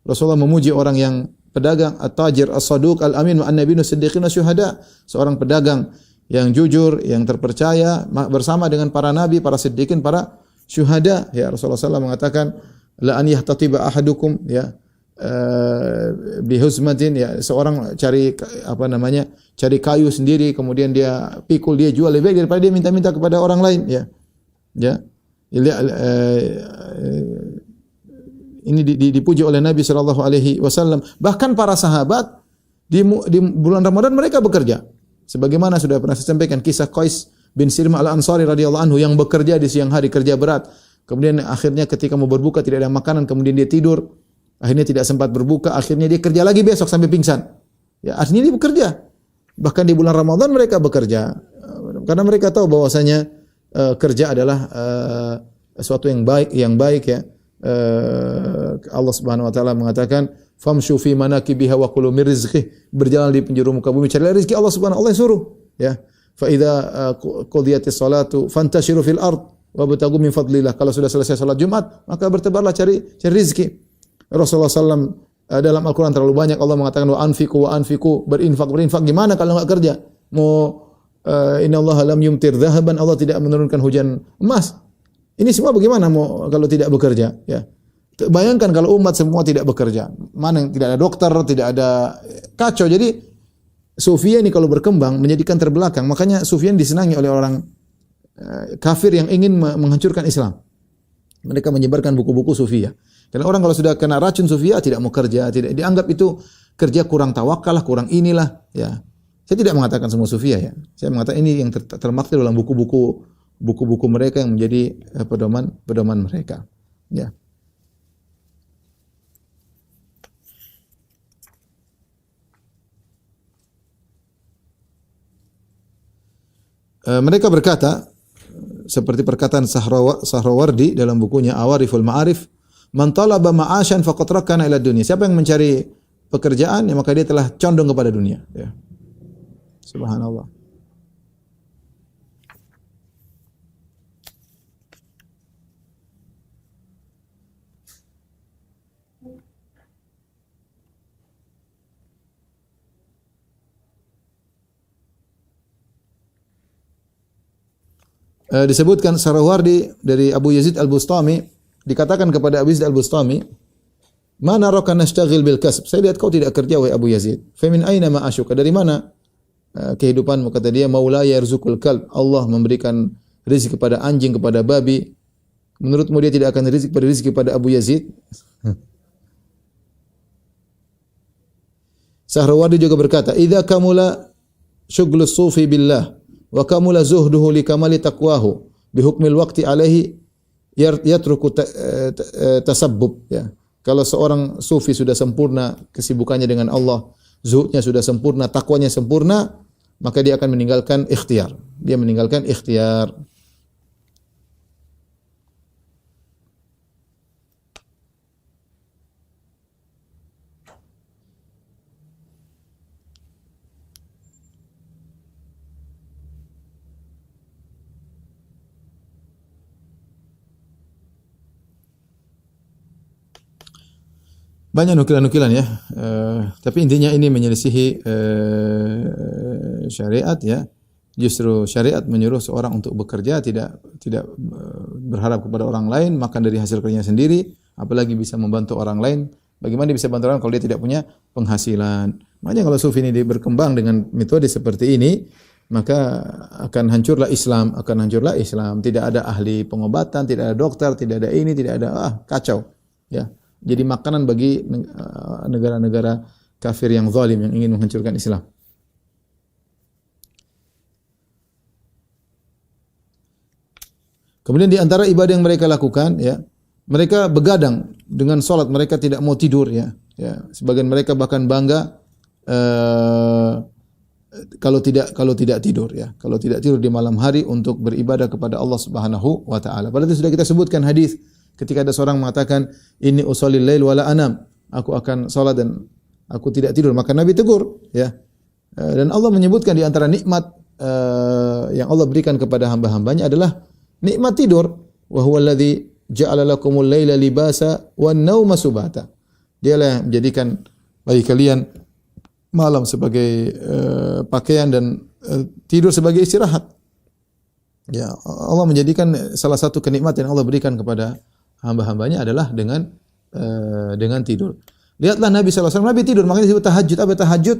Rasulullah memuji orang yang pedagang, at-tajir, as-saduq, al-amin, ma'an nabiyyin siddiqin syuhada. Seorang pedagang yang jujur, yang terpercaya bersama dengan para nabi, para siddiqin, para syuhada. Ya, Rasulullah SAW mengatakan, la an yahtatiba ahadukum, ya, bihuzmatin, ya, seorang cari cari kayu sendiri, kemudian dia pikul, dia jual, lebih baik daripada dia minta-minta kepada orang lain. Ya, ya. Ini dipuji oleh Nabi sallallahu alaihi wasallam. Bahkan para sahabat di bulan Ramadan mereka bekerja. Sebagaimana sudah pernah saya sampaikan kisah Qais bin Sirmah Al-Ansari radhiyallahu anhu yang bekerja di siang hari, kerja berat. Kemudian akhirnya ketika mau berbuka tidak ada makanan, kemudian dia tidur. Akhirnya tidak sempat berbuka, akhirnya dia kerja lagi besok sampai pingsan. Ya, artinya dia bekerja. Bahkan di bulan Ramadan mereka bekerja. Karena mereka tahu bahwasanya kerja adalah sesuatu yang baik ya. Allah Subhanahu wa taala mengatakan famshu fi manakibiha wa kulu min rizqihi, berjalan di penjuru muka bumi cari rezeki Allah Subhanahu wa taala suruh, ya. Fa idza qudiyatis salatu fantashiru fil ard wabtaghu min fadlillah. Kalau sudah selesai salat Jumat, maka bertebarlah cari rezeki. Rasulullah sallam dalam Al-Qur'an terlalu banyak Allah mengatakan wa anfiqu, berinfak. Gimana kalau enggak kerja? Mau innallaha lam yumtir dhahaban, Allah tidak menurunkan hujan emas. Ini semua bagaimana mau kalau tidak bekerja, ya. Bayangkan kalau umat semua tidak bekerja. Mana yang tidak ada dokter, tidak ada, kacau. Jadi Sufyan ini kalau berkembang menjadikan terbelakang. Makanya Sufyan disenangi oleh orang kafir yang ingin menghancurkan Islam. Mereka menyebarkan buku-buku Sufia. Karena orang kalau sudah kena racun Sufia tidak mau kerja, tidak dianggap itu kerja kurang tawakal lah, kurang inilah, ya. Saya tidak mengatakan semua Sufia, ya. Saya mengatakan ini yang termaktub dalam buku-buku mereka yang menjadi pedoman mereka. Ya. Mereka berkata seperti perkataan Sahrawardi dalam bukunya Awariful Ma'arif, man talaba ma'asyan faqad rakana ila dunya. Siapa yang mencari pekerjaan, ya maka dia telah condong kepada dunia, ya. Subhanallah. Disebutkan Sarawardi dari Abu Yazid Al-Bustami, dikatakan kepada Abu Yazid Al-Bustami, "Ma naraka nashtaghil bil kasb." Saya lihat kau tidak kerja wahai Abu Yazid. "Fa min aina ma'ashuka?" Dari mana kehidupanmu? Kata dia, "Maula yarzuqul kalb." Allah memberikan rezeki kepada anjing, kepada babi. Menurutmu dia tidak akan rezeki kepada Abu Yazid? Sahrawardi juga berkata, "Idza kamula syughlus sufi billah wa kamula zuhduhu li kamali taqwahu bi hukmil waqti alaihi yatruku tasabbub." Ya. Kalau seorang sufi sudah sempurna kesibukannya dengan Allah, zuhudnya sudah sempurna, takwanya sempurna, maka dia akan meninggalkan ikhtiar. Dia meninggalkan ikhtiar. Banyak nukilan-nukilan, ya. Tapi intinya ini menyelisihi syariat, ya. Justru syariat menyuruh seorang untuk bekerja, tidak berharap kepada orang lain, makan dari hasil kerjanya sendiri, apalagi bisa membantu orang lain. Bagaimana dia bisa bantu orang kalau dia tidak punya penghasilan? Makanya kalau sufi ini berkembang dengan metode seperti ini, maka akan hancurlah Islam, Tidak ada ahli pengobatan, tidak ada dokter, tidak ada ini, tidak ada, kacau, ya. Jadi makanan bagi negara-negara kafir yang zalim yang ingin menghancurkan Islam. Kemudian di antara ibadah yang mereka lakukan, ya, mereka begadang dengan salat, mereka tidak mau tidur, ya. Ya, sebagian mereka bahkan bangga kalau tidak tidur, ya. Kalau tidak tidur di malam hari untuk beribadah kepada Allah Subhanahu wa taala. Padahal itu sudah kita sebutkan hadis Ketika ada seorang mengatakan, "Inni usallil lail wala anam." Aku akan salat dan aku tidak tidur, maka Nabi tegur, ya. Dan Allah menyebutkan di antara nikmat yang Allah berikan kepada hamba-hambanya adalah nikmat tidur. Wa huwa alladzi ja'ala lakumul laila libasa wan nauma subata. Dialah yang menjadikan bagi kalian malam sebagai pakaian dan tidur sebagai istirahat. Ya, Allah menjadikan salah satu kenikmatan yang Allah berikan kepada hamba-hambanya adalah dengan tidur. Lihatlah Nabi SAW, Nabi tidur, makanya disebut tahajud. Apa tahajud?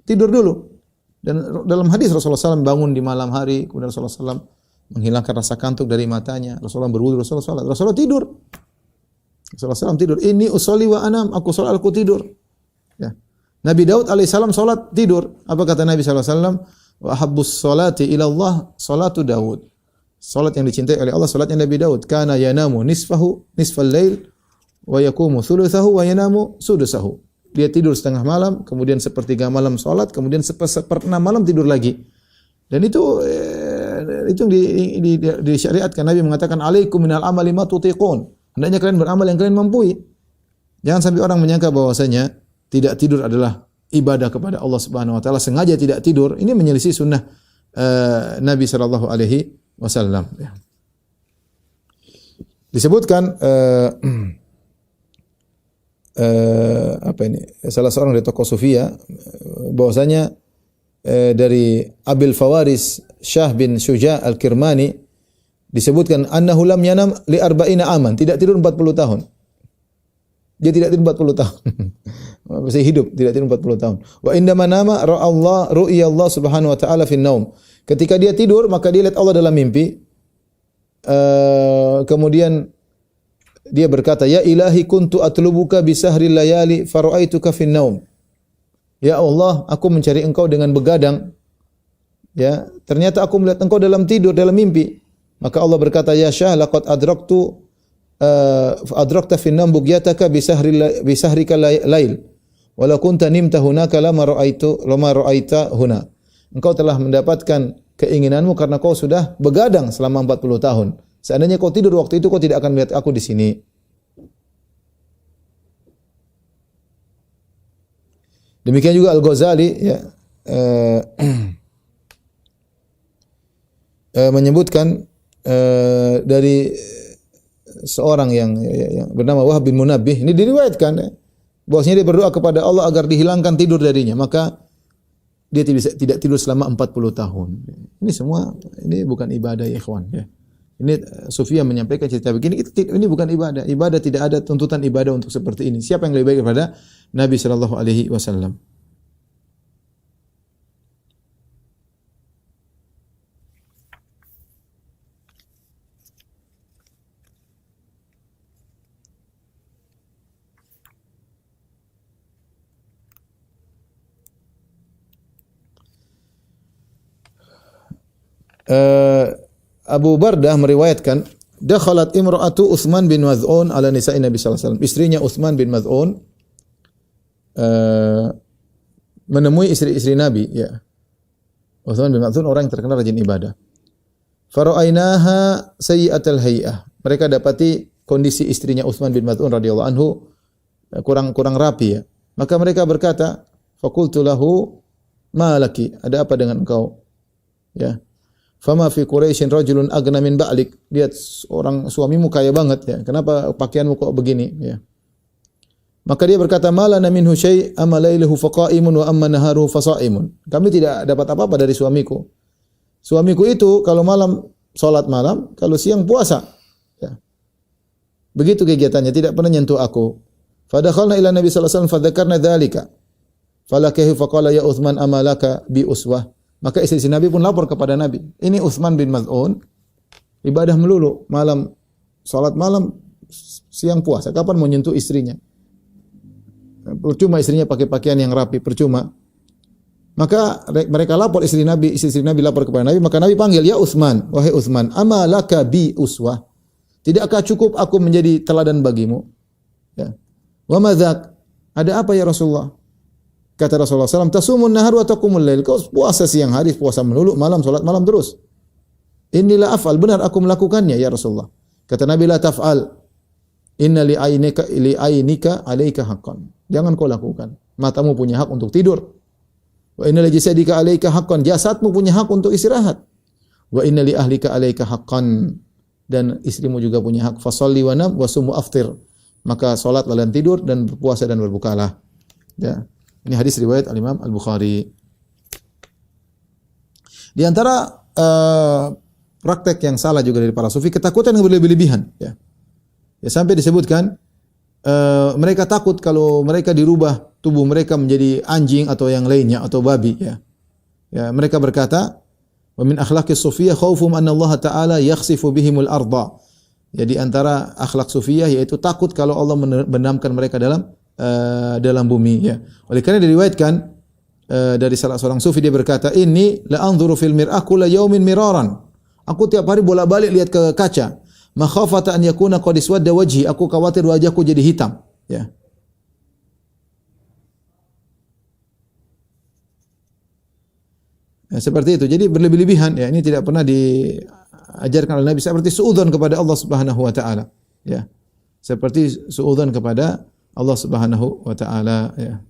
Tidur dulu. Dan dalam hadis Rasulullah SAW bangun di malam hari, kemudian Rasulullah SAW menghilangkan rasa kantuk dari matanya. Rasulullah berwudu, Rasulullah tidur. Rasulullah SAW tidur. Ini usolli wa anam, aku salat, aku tidur. Ya. Nabi Daud alaihissalam salat tidur. Apa kata Nabi SAW? Wa habbus salati ila Allah salatu Daud. Salat yang dicintai oleh Allah salatnya Nabi Daud. Kana yanamu nisfal lail wa yaqumu thuluthahu wa yanamu sudusahu. Dia tidur setengah malam, kemudian sepertiga malam salat, kemudian seperenam malam tidur lagi. Dan itu disyariatkan. Nabi mengatakan alaikum minal amali ma tutiqun. Hendaknya kalian beramal yang kalian mampu. Jangan sampai orang menyangka bahwasanya tidak tidur adalah ibadah kepada Allah Subhanahu wa taala, sengaja tidak tidur, ini menyelisih sunnah Nabi sallallahu alaihi wasallam. Disebutkan salah seorang dari tokoh sufia bahwasanya dari Abil Fawaris Syah bin Syuja' Al-Kirmani disebutkan annahu lam yanam li arba'ina aman, tidak tidur 40 tahun. Dia tidak tidur 40 tahun. Masih hidup, tidak tidur 40 tahun. Wa indama nama ru'ya Allah Subhanahu wa taala fi naum. Ketika dia tidur, maka dia lihat Allah dalam mimpi. Kemudian dia berkata, "Ya ilahi kuntu atlubuka bi sahril layali fara'aituka fi naum." Ya Allah, aku mencari Engkau dengan begadang. Ya, ternyata aku melihat Engkau dalam tidur, dalam mimpi. Maka Allah berkata, "Ya Syah, laqad adrakta fi an-nawm bugyataka bi sahrika lail. Walau kunta nimta hunaka lama ra'aita huna." Engkau telah mendapatkan keinginanmu karena kau sudah begadang selama 40 tahun. Seandainya kau tidur waktu itu, kau tidak akan melihat aku di sini. Demikian juga Al-Ghazali ya, menyebutkan dari seorang yang bernama Wahb bin Munabbih, ini diriwayatkan bahwasanya dia berdoa kepada Allah agar dihilangkan tidur darinya, maka dia tidak tidur selama 40 tahun. Ini semua ini bukan ibadah ya ikhwan ya. Ini Sufyan menyampaikan cerita begini, ini bukan ibadah. Ibadah tidak ada tuntutan ibadah untuk seperti ini. Siapa yang lebih baik daripada Nabi sallallahu alaihi wasallam? Abu Bardah meriwayatkan, dakhalat imra'atu Utsman bin Maz'un ala nisa'i Nabi sallallahu alaihi wasallam. Istrinya Utsman bin Maz'un menemui istri-istri Nabi, ya. Utsman bin Maz'un orang yang terkenal rajin ibadah. Fara'ainaha sayyi'atal hay'ah. Mereka dapati kondisi istrinya Utsman bin Maz'un radhiyallahu anhu kurang rapi ya. Maka mereka berkata, faqultu lahu ma laki? Ada apa dengan engkau? Ya. Fama fi Quraisyin rajulun aghna min ba'lik. Lihat orang suamimu kaya banget ya. Kenapa pakaianmu kok begini ya? Maka dia berkata, "Malana minhu syai' amma lailuhu faqa'imun wa amma naharuhu fasaimun." Kami tidak dapat apa-apa dari suamiku. Suamiku itu kalau malam salat malam, kalau siang puasa. Ya. Begitu kegiatannya, tidak pernah nyentuh aku. Fadakhalna ila Nabi sallallahu alaihi wasallam fadzakarna dzalika. Falakihi faqala ya Utsman amalaka bi uswah. Maka istri Nabi pun lapor kepada Nabi. Ini Utsman bin Maz'un ibadah melulu, malam salat malam, siang puasa. Kapan mau nyentuh istrinya? Percuma istrinya pakai pakaian yang rapi, percuma. Maka mereka lapor istri Nabi lapor kepada Nabi, maka Nabi panggil, "Ya Utsman, wahai Utsman, amalaka bi uswah? Tidakkah cukup aku menjadi teladan bagimu?" Ya. "Wa madzak? Ada apa ya Rasulullah?" Kata Rasulullah SAW, "Tasumun nahar wa taqumul lail." Kau puasa siang hari, puasa melulu, malam salat malam terus. "Inilah af'al." Benar aku melakukannya ya Rasulullah. Kata Nabi, "La taf'al." Inna li ainika 'alaika haqqan. Jangan kau lakukan. Matamu punya hak untuk tidur. Wa inna li jasadika 'alaika haqqan. Jasadmu punya hak untuk istirahat. Wa inna li ahlika 'alaika haqqan. Dan istrimu juga punya hak. Fasholli wa nam wa sum wa aftir. Maka salatlah dan tidur dan berpuasa dan berbukalah. Ya. Ini hadis riwayat Al-Imam Al-Bukhari. Di antara praktek yang salah juga dari para sufi, ketakutan yang berlebih-lebihan, ya. Ya, sampai disebutkan mereka takut kalau mereka dirubah tubuh mereka menjadi anjing atau yang lainnya atau babi, ya. Ya, mereka berkata, "Wa min akhlaqis sufiyah khaufum anna Allah Ta'ala yakhsifu bihimul arda." Jadi antara akhlak sufiyah yaitu takut kalau Allah menbenamkan mereka dalam bumi, ya. Oleh karena diriwayatkan dari salah seorang sufi, dia berkata, "Inni la anzuru fil mir'ah kulla yaumin miraran." Aku tiap hari bolak-balik lihat ke kaca. Makhafata an yakuna qad iswadda wajhi. Aku khawatir wajahku jadi hitam, ya. Ya, seperti itu. Jadi berlebih-lebihan, ya. Ini tidak pernah diajarkan oleh Nabi, seperti suudzon kepada Allah Subhanahu wa taala, ya. Seperti suudzon kepada Allah Subhanahu wa taala, ya.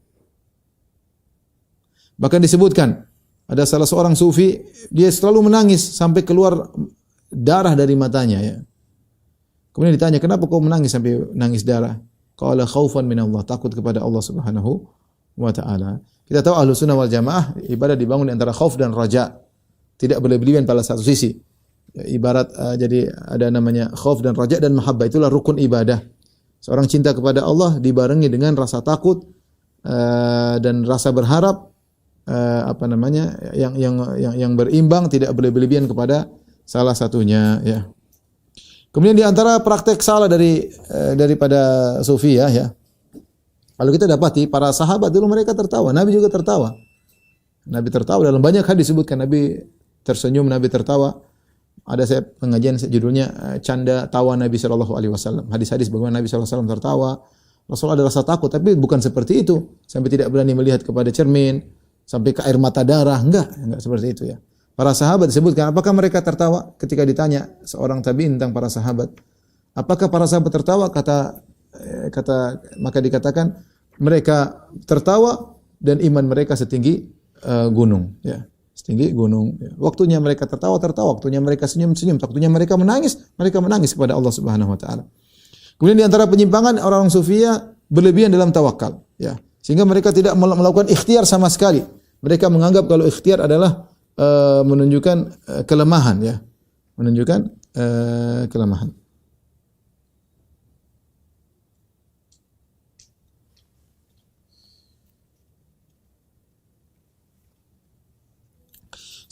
Bahkan disebutkan ada salah seorang sufi, dia selalu menangis sampai keluar darah dari matanya, ya. Kemudian ditanya, "Kenapa kau menangis sampai nangis darah?" Qala khaufan min Allah, takut kepada Allah Subhanahu wa taala. Kita tahu Ahlus Sunnah wal Jamaah ibadah dibangun di antara khauf dan raja. Tidak berlebihan pada satu sisi. Ya, ibarat jadi ada namanya khauf dan raja dan mahabbah, itulah rukun ibadah. Seorang cinta kepada Allah dibarengi dengan rasa takut dan rasa berharap yang berimbang, tidak berlebihan kepada salah satunya, ya. Kemudian di antara praktek salah daripada sufiyah, ya. Kalau kita dapati para sahabat dulu mereka tertawa, Nabi juga tertawa. Nabi tertawa dalam banyak hadis disebutkan Nabi tersenyum, Nabi tertawa. Ada saya pengajian judulnya canda tawa Nabi sallallahu alaihi wasallam. Hadis-hadis bagaimana Nabi sallallahu alaihi wasallam tertawa. Rasul ada rasa takut, tapi bukan seperti itu. Sampai tidak berani melihat kepada cermin, sampai ke air mata darah, enggak seperti itu, ya. Para sahabat disebutkan, apakah mereka tertawa ketika ditanya seorang tabi'in tentang para sahabat? Apakah para sahabat tertawa? Maka dikatakan mereka tertawa dan iman mereka setinggi gunung, ya. Setinggi gunung. Ya. Waktunya mereka tertawa, waktunya mereka senyum, waktunya mereka menangis kepada Allah Subhanahu wa taala. Kemudian di antara penyimpangan orang sufiyah berlebihan dalam tawakal, ya. Sehingga mereka tidak melakukan ikhtiar sama sekali. Mereka menganggap kalau ikhtiar adalah menunjukkan kelemahan, ya. Menunjukkan kelemahan.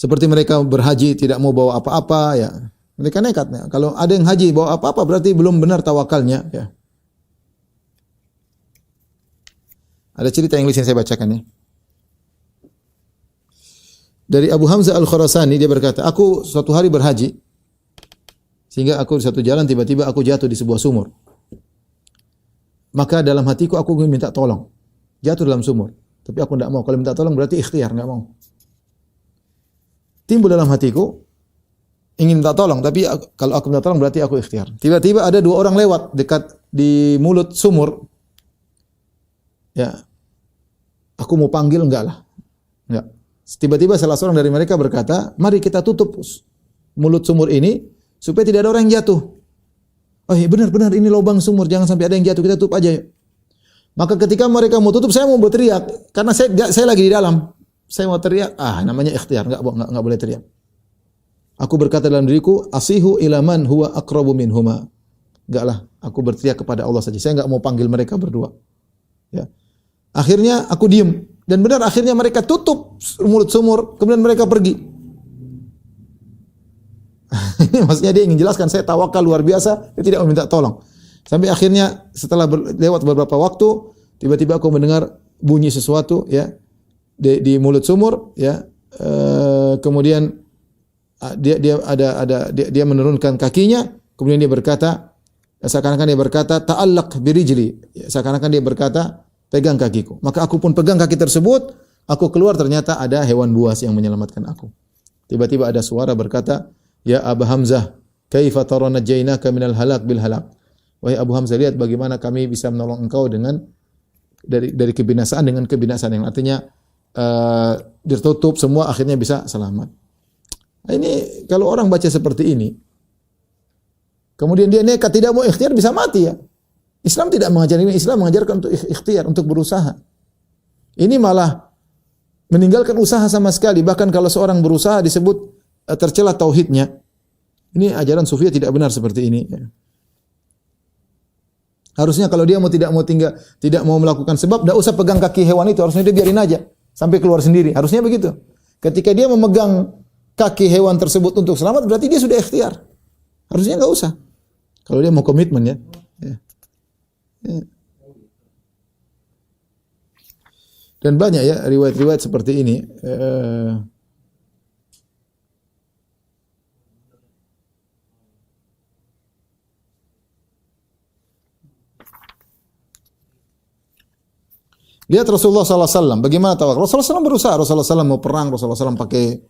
Seperti mereka berhaji tidak mau bawa apa-apa, ya. Mereka nekat, ya. Kalau ada yang haji bawa apa-apa berarti belum benar tawakalnya, ya. Ada cerita yang saya bacakan, ya. Dari Abu Hamzah Al-Khurasani, dia berkata, aku suatu hari berhaji, sehingga aku di satu jalan tiba-tiba aku jatuh di sebuah sumur. Maka dalam hatiku aku ingin minta tolong. Jatuh dalam sumur, tapi aku tidak mau. Kalau minta tolong berarti ikhtiar, tidak mau. Timbul dalam hatiku ingin minta tolong, tapi kalau aku minta tolong berarti aku ikhtiar. Tiba-tiba ada dua orang lewat dekat di mulut sumur. Ya, aku mau panggil, enggak lah, enggak. Tiba-tiba salah seorang dari mereka berkata, mari kita tutup mulut sumur ini supaya tidak ada orang yang jatuh. Oh iya, benar ini lubang sumur, jangan sampai ada yang jatuh, kita tutup aja. Maka ketika mereka mau tutup, saya mau berteriak karena saya lagi di dalam. Saya mau teriak, namanya ikhtiar, enggak boleh teriak. Aku berkata dalam diriku, asihu ilaman huwa aqrabu minhuma. Enggaklah, aku berteriak kepada Allah saja. Saya enggak mau panggil mereka berdua. Ya. Akhirnya aku diam. Dan benar akhirnya mereka tutup mulut sumur, kemudian mereka pergi. Ini maksudnya dia ingin jelaskan, saya tawakal luar biasa, dia tidak meminta tolong. Sampai akhirnya setelah lewat beberapa waktu, tiba-tiba aku mendengar bunyi sesuatu, ya, di mulut sumur, ya. Kemudian dia menurunkan kakinya, kemudian dia berkata, seakan-akan dia berkata, ta'allaq birijli, seakan-akan dia berkata, pegang kakiku. Maka aku pun pegang kaki tersebut, aku keluar, ternyata ada hewan buas yang menyelamatkan aku. Tiba-tiba ada suara berkata, ya Aba Hamzah, kaifa tara najaynaka minal halak bil halak. wahai Abu Hamzah, lihat bagaimana kami bisa menolong engkau dengan dari kebinasaan dengan kebinasaan, yang artinya ditutup semua akhirnya bisa selamat. Nah, ini kalau orang baca seperti ini, kemudian dia nekat tidak mau ikhtiar, bisa mati ya. Islam tidak mengajarkan ini, Islam mengajarkan untuk ikhtiar, untuk berusaha. Ini malah meninggalkan usaha sama sekali. Bahkan kalau seorang berusaha disebut tercela tauhidnya. Ini ajaran Sufiyah tidak benar seperti ini. Harusnya kalau dia tidak mau melakukan sebab, tidak usah pegang kaki hewan itu, harusnya dia biarin aja sampai keluar sendiri. Harusnya begitu. Ketika dia memegang kaki hewan tersebut untuk selamat, berarti dia sudah ikhtiar. Harusnya enggak usah. Kalau dia mau komitmen ya. Dan banyak ya riwayat-riwayat seperti ini. Lihat Rasulullah SAW, bagaimana tawakal. Rasulullah SAW berusaha. Rasulullah SAW mau perang, Rasulullah SAW pakai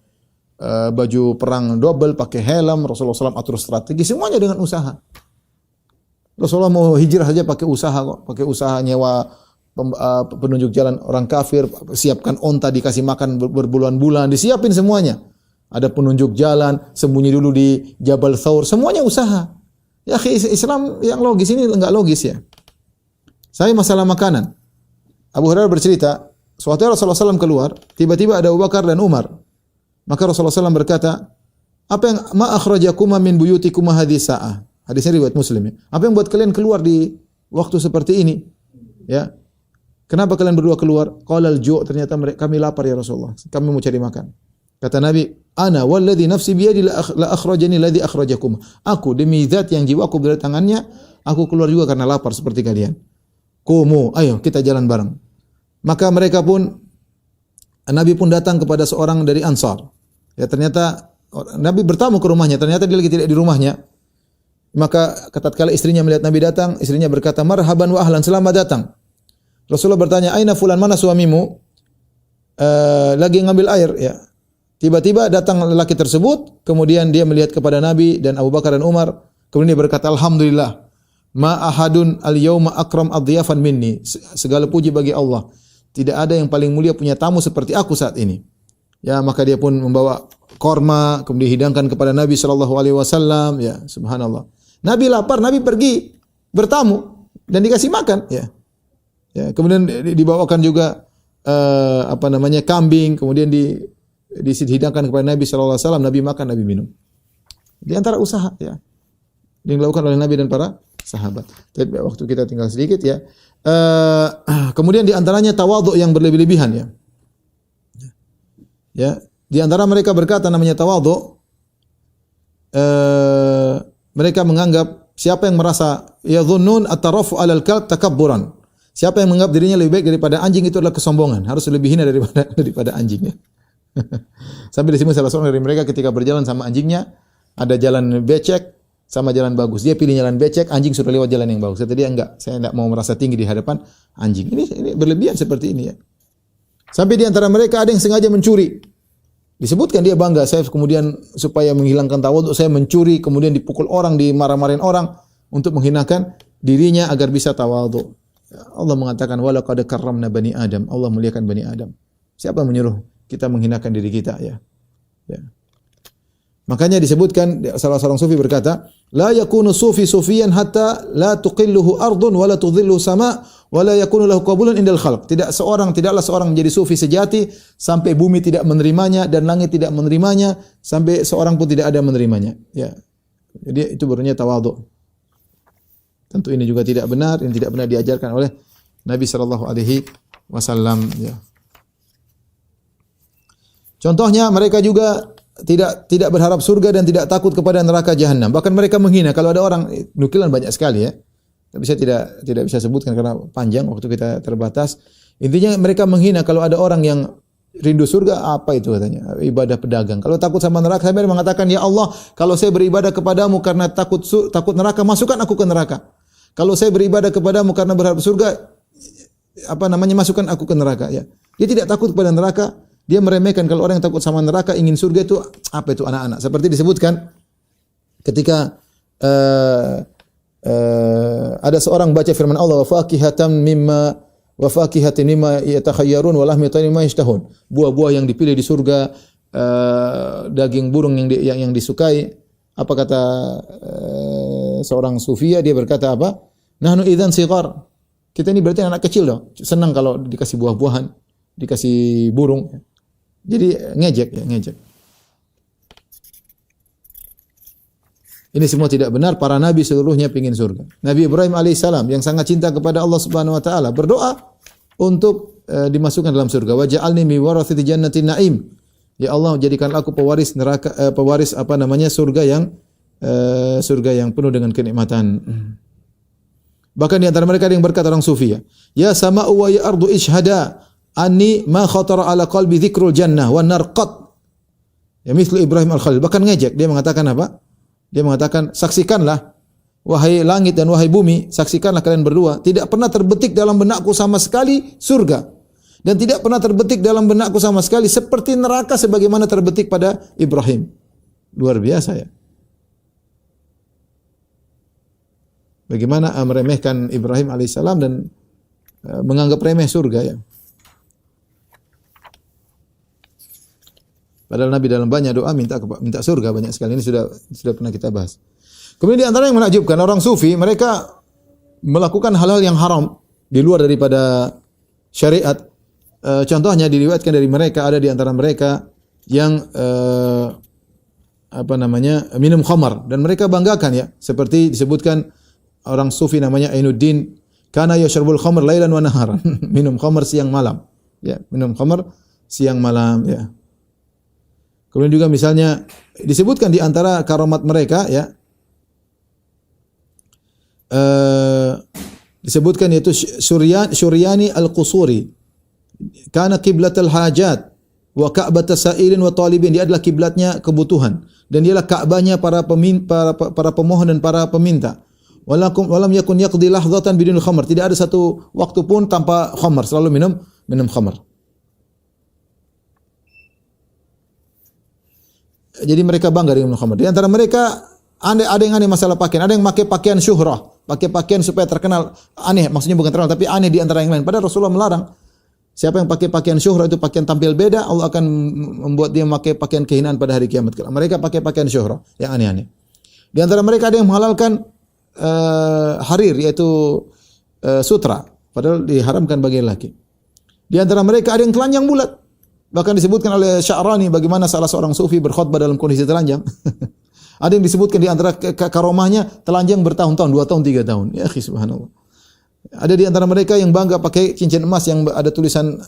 baju perang double, pakai helm. Rasulullah SAW atur strategi, semuanya dengan usaha. Rasulullah mau hijrah saja pakai usaha kok, pakai usaha nyewa penunjuk jalan orang kafir, siapkan onta, dikasih makan berbulan-bulan, disiapin semuanya. Ada penunjuk jalan, sembunyi dulu di Jabal Thawr, semuanya usaha. Ya, Islam yang logis ini enggak logis ya. Saya masalah makanan. Abu Hurairah bercerita, suatu hari Rasulullah SAW keluar, tiba-tiba ada Abu Bakar dan Umar. Maka Rasulullah SAW berkata, apa yang ma akhrajakuma min buyutikuma hadhihi sa'ah? Hadisnya riwayat Muslim ya. Apa yang buat kalian keluar di waktu seperti ini? Ya. Kenapa kalian berdua keluar? Qalal ju', ternyata kami lapar ya Rasulullah. Kami mau cari makan. Kata Nabi, ana walladhi nafsi biyadi la akhrajani alladhi akhrajakum. Aku demi zat yang jiwaku berada di tangannya, aku keluar juga karena lapar seperti kalian. Kumu, ayo kita jalan bareng. Maka mereka pun, Nabi pun datang kepada seorang dari Ansar. Ya, ternyata Nabi bertamu ke rumahnya, ternyata dia lagi tidak di rumahnya. Maka tatkala istrinya melihat Nabi datang, istrinya berkata, marhaban wa ahlan, selamat datang. Rasulullah bertanya, aina fulan, mana suamimu? Lagi ngambil air. Ya. Tiba-tiba datang lelaki tersebut, kemudian dia melihat kepada Nabi dan Abu Bakar dan Umar, kemudian dia berkata, alhamdulillah. Ma ahadun al-yawma akram adhiyafan minni. Segala puji bagi Allah. Tidak ada yang paling mulia punya tamu seperti aku saat ini. Ya, maka dia pun membawa korma, kemudian dihidangkan kepada Nabi sallallahu alaihi wasallam. Ya, subhanallah. Nabi lapar, Nabi pergi bertamu dan dikasih makan. Ya, ya, kemudian dibawakan juga kambing, kemudian dihidangkan kepada Nabi sallallahu alaihi wasallam. Nabi makan, Nabi minum. Di antara usaha ya yang dilakukan oleh Nabi dan para sahabat. Tapi waktu kita tinggal sedikit ya. Kemudian di antaranya tawadhu yang berlebih-lebihan ya. Ya, di antara mereka berkata namanya tawadhu, mereka menganggap siapa yang merasa yadhunnun at-tarafu 'alal kalb takabburan. Siapa yang menganggap dirinya lebih baik daripada anjing itu adalah kesombongan, harus lebih hina daripada anjingnya. Sampai disebut salah seorang dari mereka ketika berjalan sama anjingnya, ada jalan becek sama jalan bagus. Dia pilih jalan becek, anjing sudah lewat jalan yang bagus. Kata dia enggak, saya enggak mau merasa tinggi di hadapan anjing. Ini berlebihan seperti ini ya. Sampai di antara mereka ada yang sengaja mencuri. Disebutkan dia bangga, saya kemudian supaya menghilangkan tawadhu, saya mencuri, kemudian dipukul orang, dimarah-marahin orang untuk menghinakan dirinya agar bisa tawadhu. Allah mengatakan wala qad karramna bani Adam. Allah muliakan bani Adam. Siapa yang menyuruh kita menghinakan diri kita ya? Ya. Makanya disebutkan salah seorang sufi berkata, la yakunu sufi sufiyan hatta la tuqilluhu ardun wa la tudhilluhu sama wa la yakunu lahu qabulun indal khalq. Tidaklah seorang menjadi sufi sejati sampai bumi tidak menerimanya dan langit tidak menerimanya, sampai seorang pun tidak ada menerimanya. Ya. Jadi itu barunya tawadhu. Tentu ini juga tidak benar, yang tidak benar diajarkan oleh Nabi sallallahu alaihi wasallam ya. Contohnya mereka juga tidak berharap surga dan tidak takut kepada neraka jahanam. Bahkan mereka menghina. Kalau ada orang, nukilan banyak sekali ya. Tapi saya tidak bisa sebutkan karena panjang, waktu kita terbatas. Intinya mereka menghina kalau ada orang yang rindu surga, apa itu katanya? Ibadah pedagang. Kalau takut sama neraka, saya mengatakan, ya Allah, kalau saya beribadah kepadamu karena takut neraka, masukkan aku ke neraka. Kalau saya beribadah kepadamu karena berharap surga, masukkan aku ke neraka. Ya. Dia tidak takut kepada neraka. Dia meremehkan kalau orang yang takut sama neraka ingin surga itu apa itu anak-anak. Seperti disebutkan ketika ada seorang baca firman Allah, wa fakihatin mimma yatakhayyarun wa lahmi tayrin mimma yashtahun. Buah-buah yang dipilih di surga, daging burung yang disukai. Apa kata seorang sufia, dia berkata apa? Nahnu idzan sighar. Kita ini berarti anak kecil dong. Senang kalau dikasih buah-buahan, dikasih burung. Jadi ngejek. Ini semua tidak benar. Para nabi seluruhnya ingin surga. Nabi Ibrahim alaihissalam yang sangat cinta kepada Allah Subhanahu wa taala berdoa untuk dimasukkan dalam surga. Wa ja'alni min warathati jannatin na'im. Ya Allah, jadikanlah aku pewaris neraka, pewaris surga yang penuh dengan kenikmatan. Bahkan di antara mereka ada yang berkata, orang sufi, ya sama'u wa ya ardu ishhada anni ma khatara ala qalbi dzikrul jannah wa narqat. Ya mithlu Ibrahim al-Khalil. Bahkan ngejek, dia mengatakan apa? Dia mengatakan, saksikanlah wahai langit dan wahai bumi, saksikanlah kalian berdua, tidak pernah terbetik dalam benakku sama sekali surga, dan tidak pernah terbetik dalam benakku sama sekali seperti neraka sebagaimana terbetik pada Ibrahim. Luar biasa ya. Bagaimana meremehkan Ibrahim alaihissalam dan menganggap remeh surga ya. Padahal Nabi dalam banyak doa minta surga banyak sekali. Ini sudah pernah kita bahas. Kemudian di antara yang menakjubkan, orang sufi mereka melakukan hal-hal yang haram di luar daripada syariat. Contohnya diriwayatkan dari mereka, ada di antara mereka yang minum khamar, dan mereka banggakan ya, seperti disebutkan orang sufi namanya Ainuddin, kana yashrabul khamr lailan wa naharan. Minum khamar siang malam. Ya, minum khamar siang malam ya. Kemudian juga misalnya disebutkan di antara karamat mereka ya, disebutkan yaitu Syuryani al-Qusuri, kana qiblatul hajat wa ka'batas sa'ilin wa talibin. Dia adalah kiblatnya kebutuhan dan dialah Ka'bahnya para pemohon dan para peminta. Walam yakun yaqdi lahdzatan bidun khamr. Tidak ada satu waktu pun tanpa khamr, selalu minum khamr. Jadi mereka bangga dengan khamr. Di antara mereka ada yang aneh masalah pakaian, ada yang pakai pakaian syuhrah, pakai pakaian supaya terkenal. Aneh, maksudnya bukan terkenal tapi aneh di antara yang lain. Padahal Rasulullah melarang. Siapa yang pakai pakaian syuhrah itu pakaian tampil beda, Allah akan membuat dia memakai pakaian kehinaan pada hari kiamat. Mereka pakai pakaian syuhrah yang aneh-aneh. Di antara mereka ada yang menghalalkan harir, yaitu sutra, padahal diharamkan bagi laki. Di antara mereka ada yang telanjang bulat. Bahkan disebutkan oleh Sya'rani bagaimana salah seorang sufi berkhutbah dalam kondisi telanjang. Ada yang disebutkan di antara karomahnya telanjang bertahun-tahun, 2 tahun, 3 tahun. Ya akhi, subhanallah. Ada di antara mereka yang bangga pakai cincin emas yang ada tulisan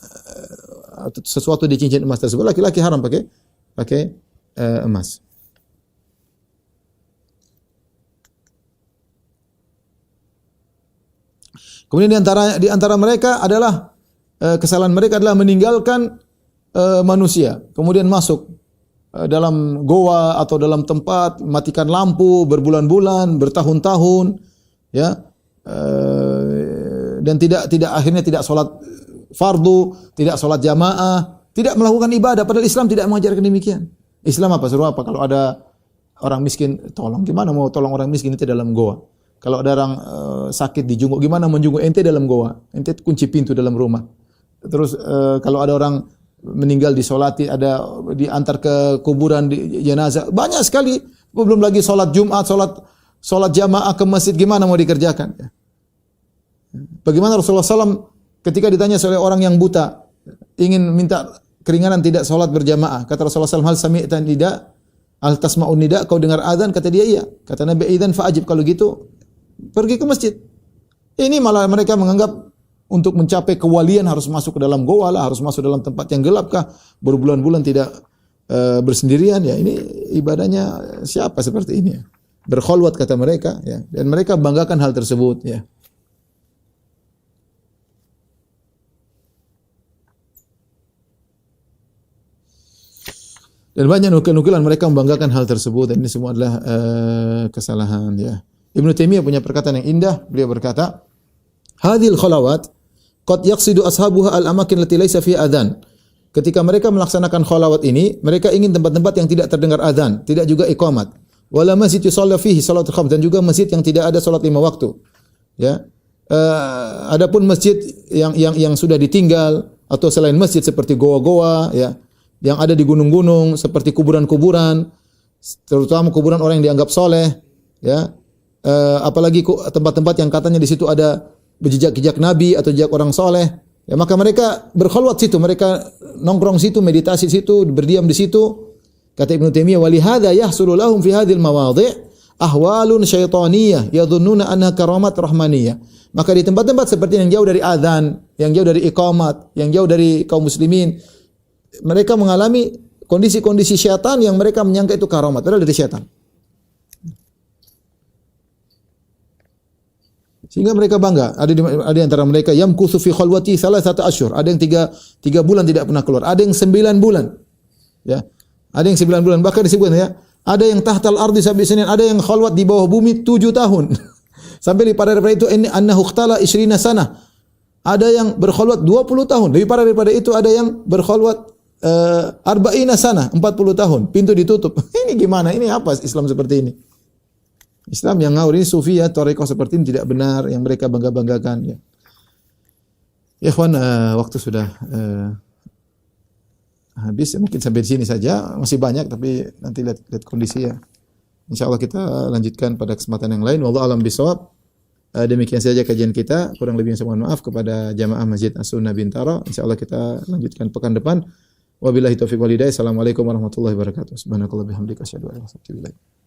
sesuatu di cincin emas tersebut. Laki-laki haram pakai emas. Kemudian di antara mereka adalah kesalahan mereka adalah meninggalkan manusia, kemudian masuk dalam goa atau dalam tempat, matikan lampu berbulan-bulan, bertahun-tahun, ya, dan akhirnya tidak sholat fardu, tidak sholat jamaah, tidak melakukan ibadah. Padahal Islam tidak mengajarkan demikian. Islam apa? Suruh apa? Kalau ada orang miskin, tolong. Gimana mau tolong orang miskin itu dalam goa? Kalau ada orang sakit dijunguk, gimana menjunguk ente dalam goa? Ente kunci pintu dalam rumah. Terus kalau ada orang meninggal disolati, ada diantar ke kuburan di jenazah, banyak sekali. Belum lagi sholat Jumat, sholat jamaah ke masjid, gimana mau dikerjakan? Bagaimana Rasulullah SAW ketika ditanya oleh orang yang buta, ingin minta keringanan tidak sholat berjamaah, kata Rasulullah SAW, hal sami'ta nida, hal tasma'un nida, kau dengar azan? Kata dia iya. Kata Nabi, idzan fa'ajib, kalau gitu pergi ke masjid. Ini malah mereka menganggap untuk mencapai kewalian harus masuk ke dalam goa lah, harus masuk dalam tempat yang gelap kah, berbulan-bulan tidak bersendirian ya. Ini ibadahnya siapa seperti ini ya? Berkholwat kata mereka ya, dan mereka banggakan hal tersebut ya. Dan banyak nukilan mereka membanggakan hal tersebut, dan ini semua adalah kesalahan ya. Ibnu Taimiyah punya perkataan yang indah, beliau berkata, hadhil khalawat qad yaqsidu ashabuha al-amakin allati laysa fi adhan. Ketika mereka melaksanakan khalawat ini, mereka ingin tempat-tempat yang tidak terdengar azan, tidak juga iqamat. wala masjid yusalla fihi salatul khams, dan juga masjid yang tidak ada salat 5 waktu. Ya. Adapun masjid yang sudah ditinggal atau selain masjid seperti goa-goa ya, yang ada di gunung-gunung seperti kuburan-kuburan, terutama kuburan orang yang dianggap soleh ya. Apalagi tempat-tempat yang katanya di situ ada jejak-jejak nabi atau jejak orang soleh, ya maka mereka berkhulwat situ, mereka nongkrong situ, meditasi situ, berdiam di situ. Kata Ibnu Taimiyah, "Wa li hadza yahsulu lahum fi hadhil mawadhi' ahwalun syaitaniyah yadhunnuna anha karamat rahmaniyah." Maka di tempat-tempat seperti yang jauh dari azan, yang jauh dari iqamat, yang jauh dari kaum muslimin, mereka mengalami kondisi-kondisi syaitan yang mereka menyangka itu karamat, padahal dari syaitan. Sehingga mereka bangga. Ada di antara mereka yamkuthu fi khalwati thalathata asyhur. Ada yang 3 bulan tidak pernah keluar. Ada yang 9 bulan. Ya. Ada yang 9 bulan. Bahkan disebutkan ya, ada yang tahtal ardi sab'i sinin, ada yang khalwat di bawah bumi 7 tahun. Sampai lebih parah daripada itu, annahu ikhtala 20 sanah. Ada yang berkhalwat 20 tahun. Lebih parah daripada itu, ada yang berkhalwat 40 sanah, 40 tahun. Pintu ditutup. Ini gimana? Ini apa Islam seperti ini? Islam yang ngawur ini sufi ya, thariqah seperti ini tidak benar, yang mereka bangga-banggakan ya. Ya ikhwan, waktu sudah habis, mungkin sampai di sini saja. Masih banyak tapi nanti lihat kondisi ya. Insyaallah kita lanjutkan pada kesempatan yang lain. Wallahu a'lam bishawab. Demikian saja kajian kita. Kurang lebihnya saya mohon maaf kepada jamaah Masjid As-Sunnah Bintaro. Insyaallah kita lanjutkan pekan depan. Wabillahi taufiq wal hidayah. Assalamualaikum warahmatullahi wabarakatuh. Subhanakallah bihamdika asyhadu an la ilaha illa anta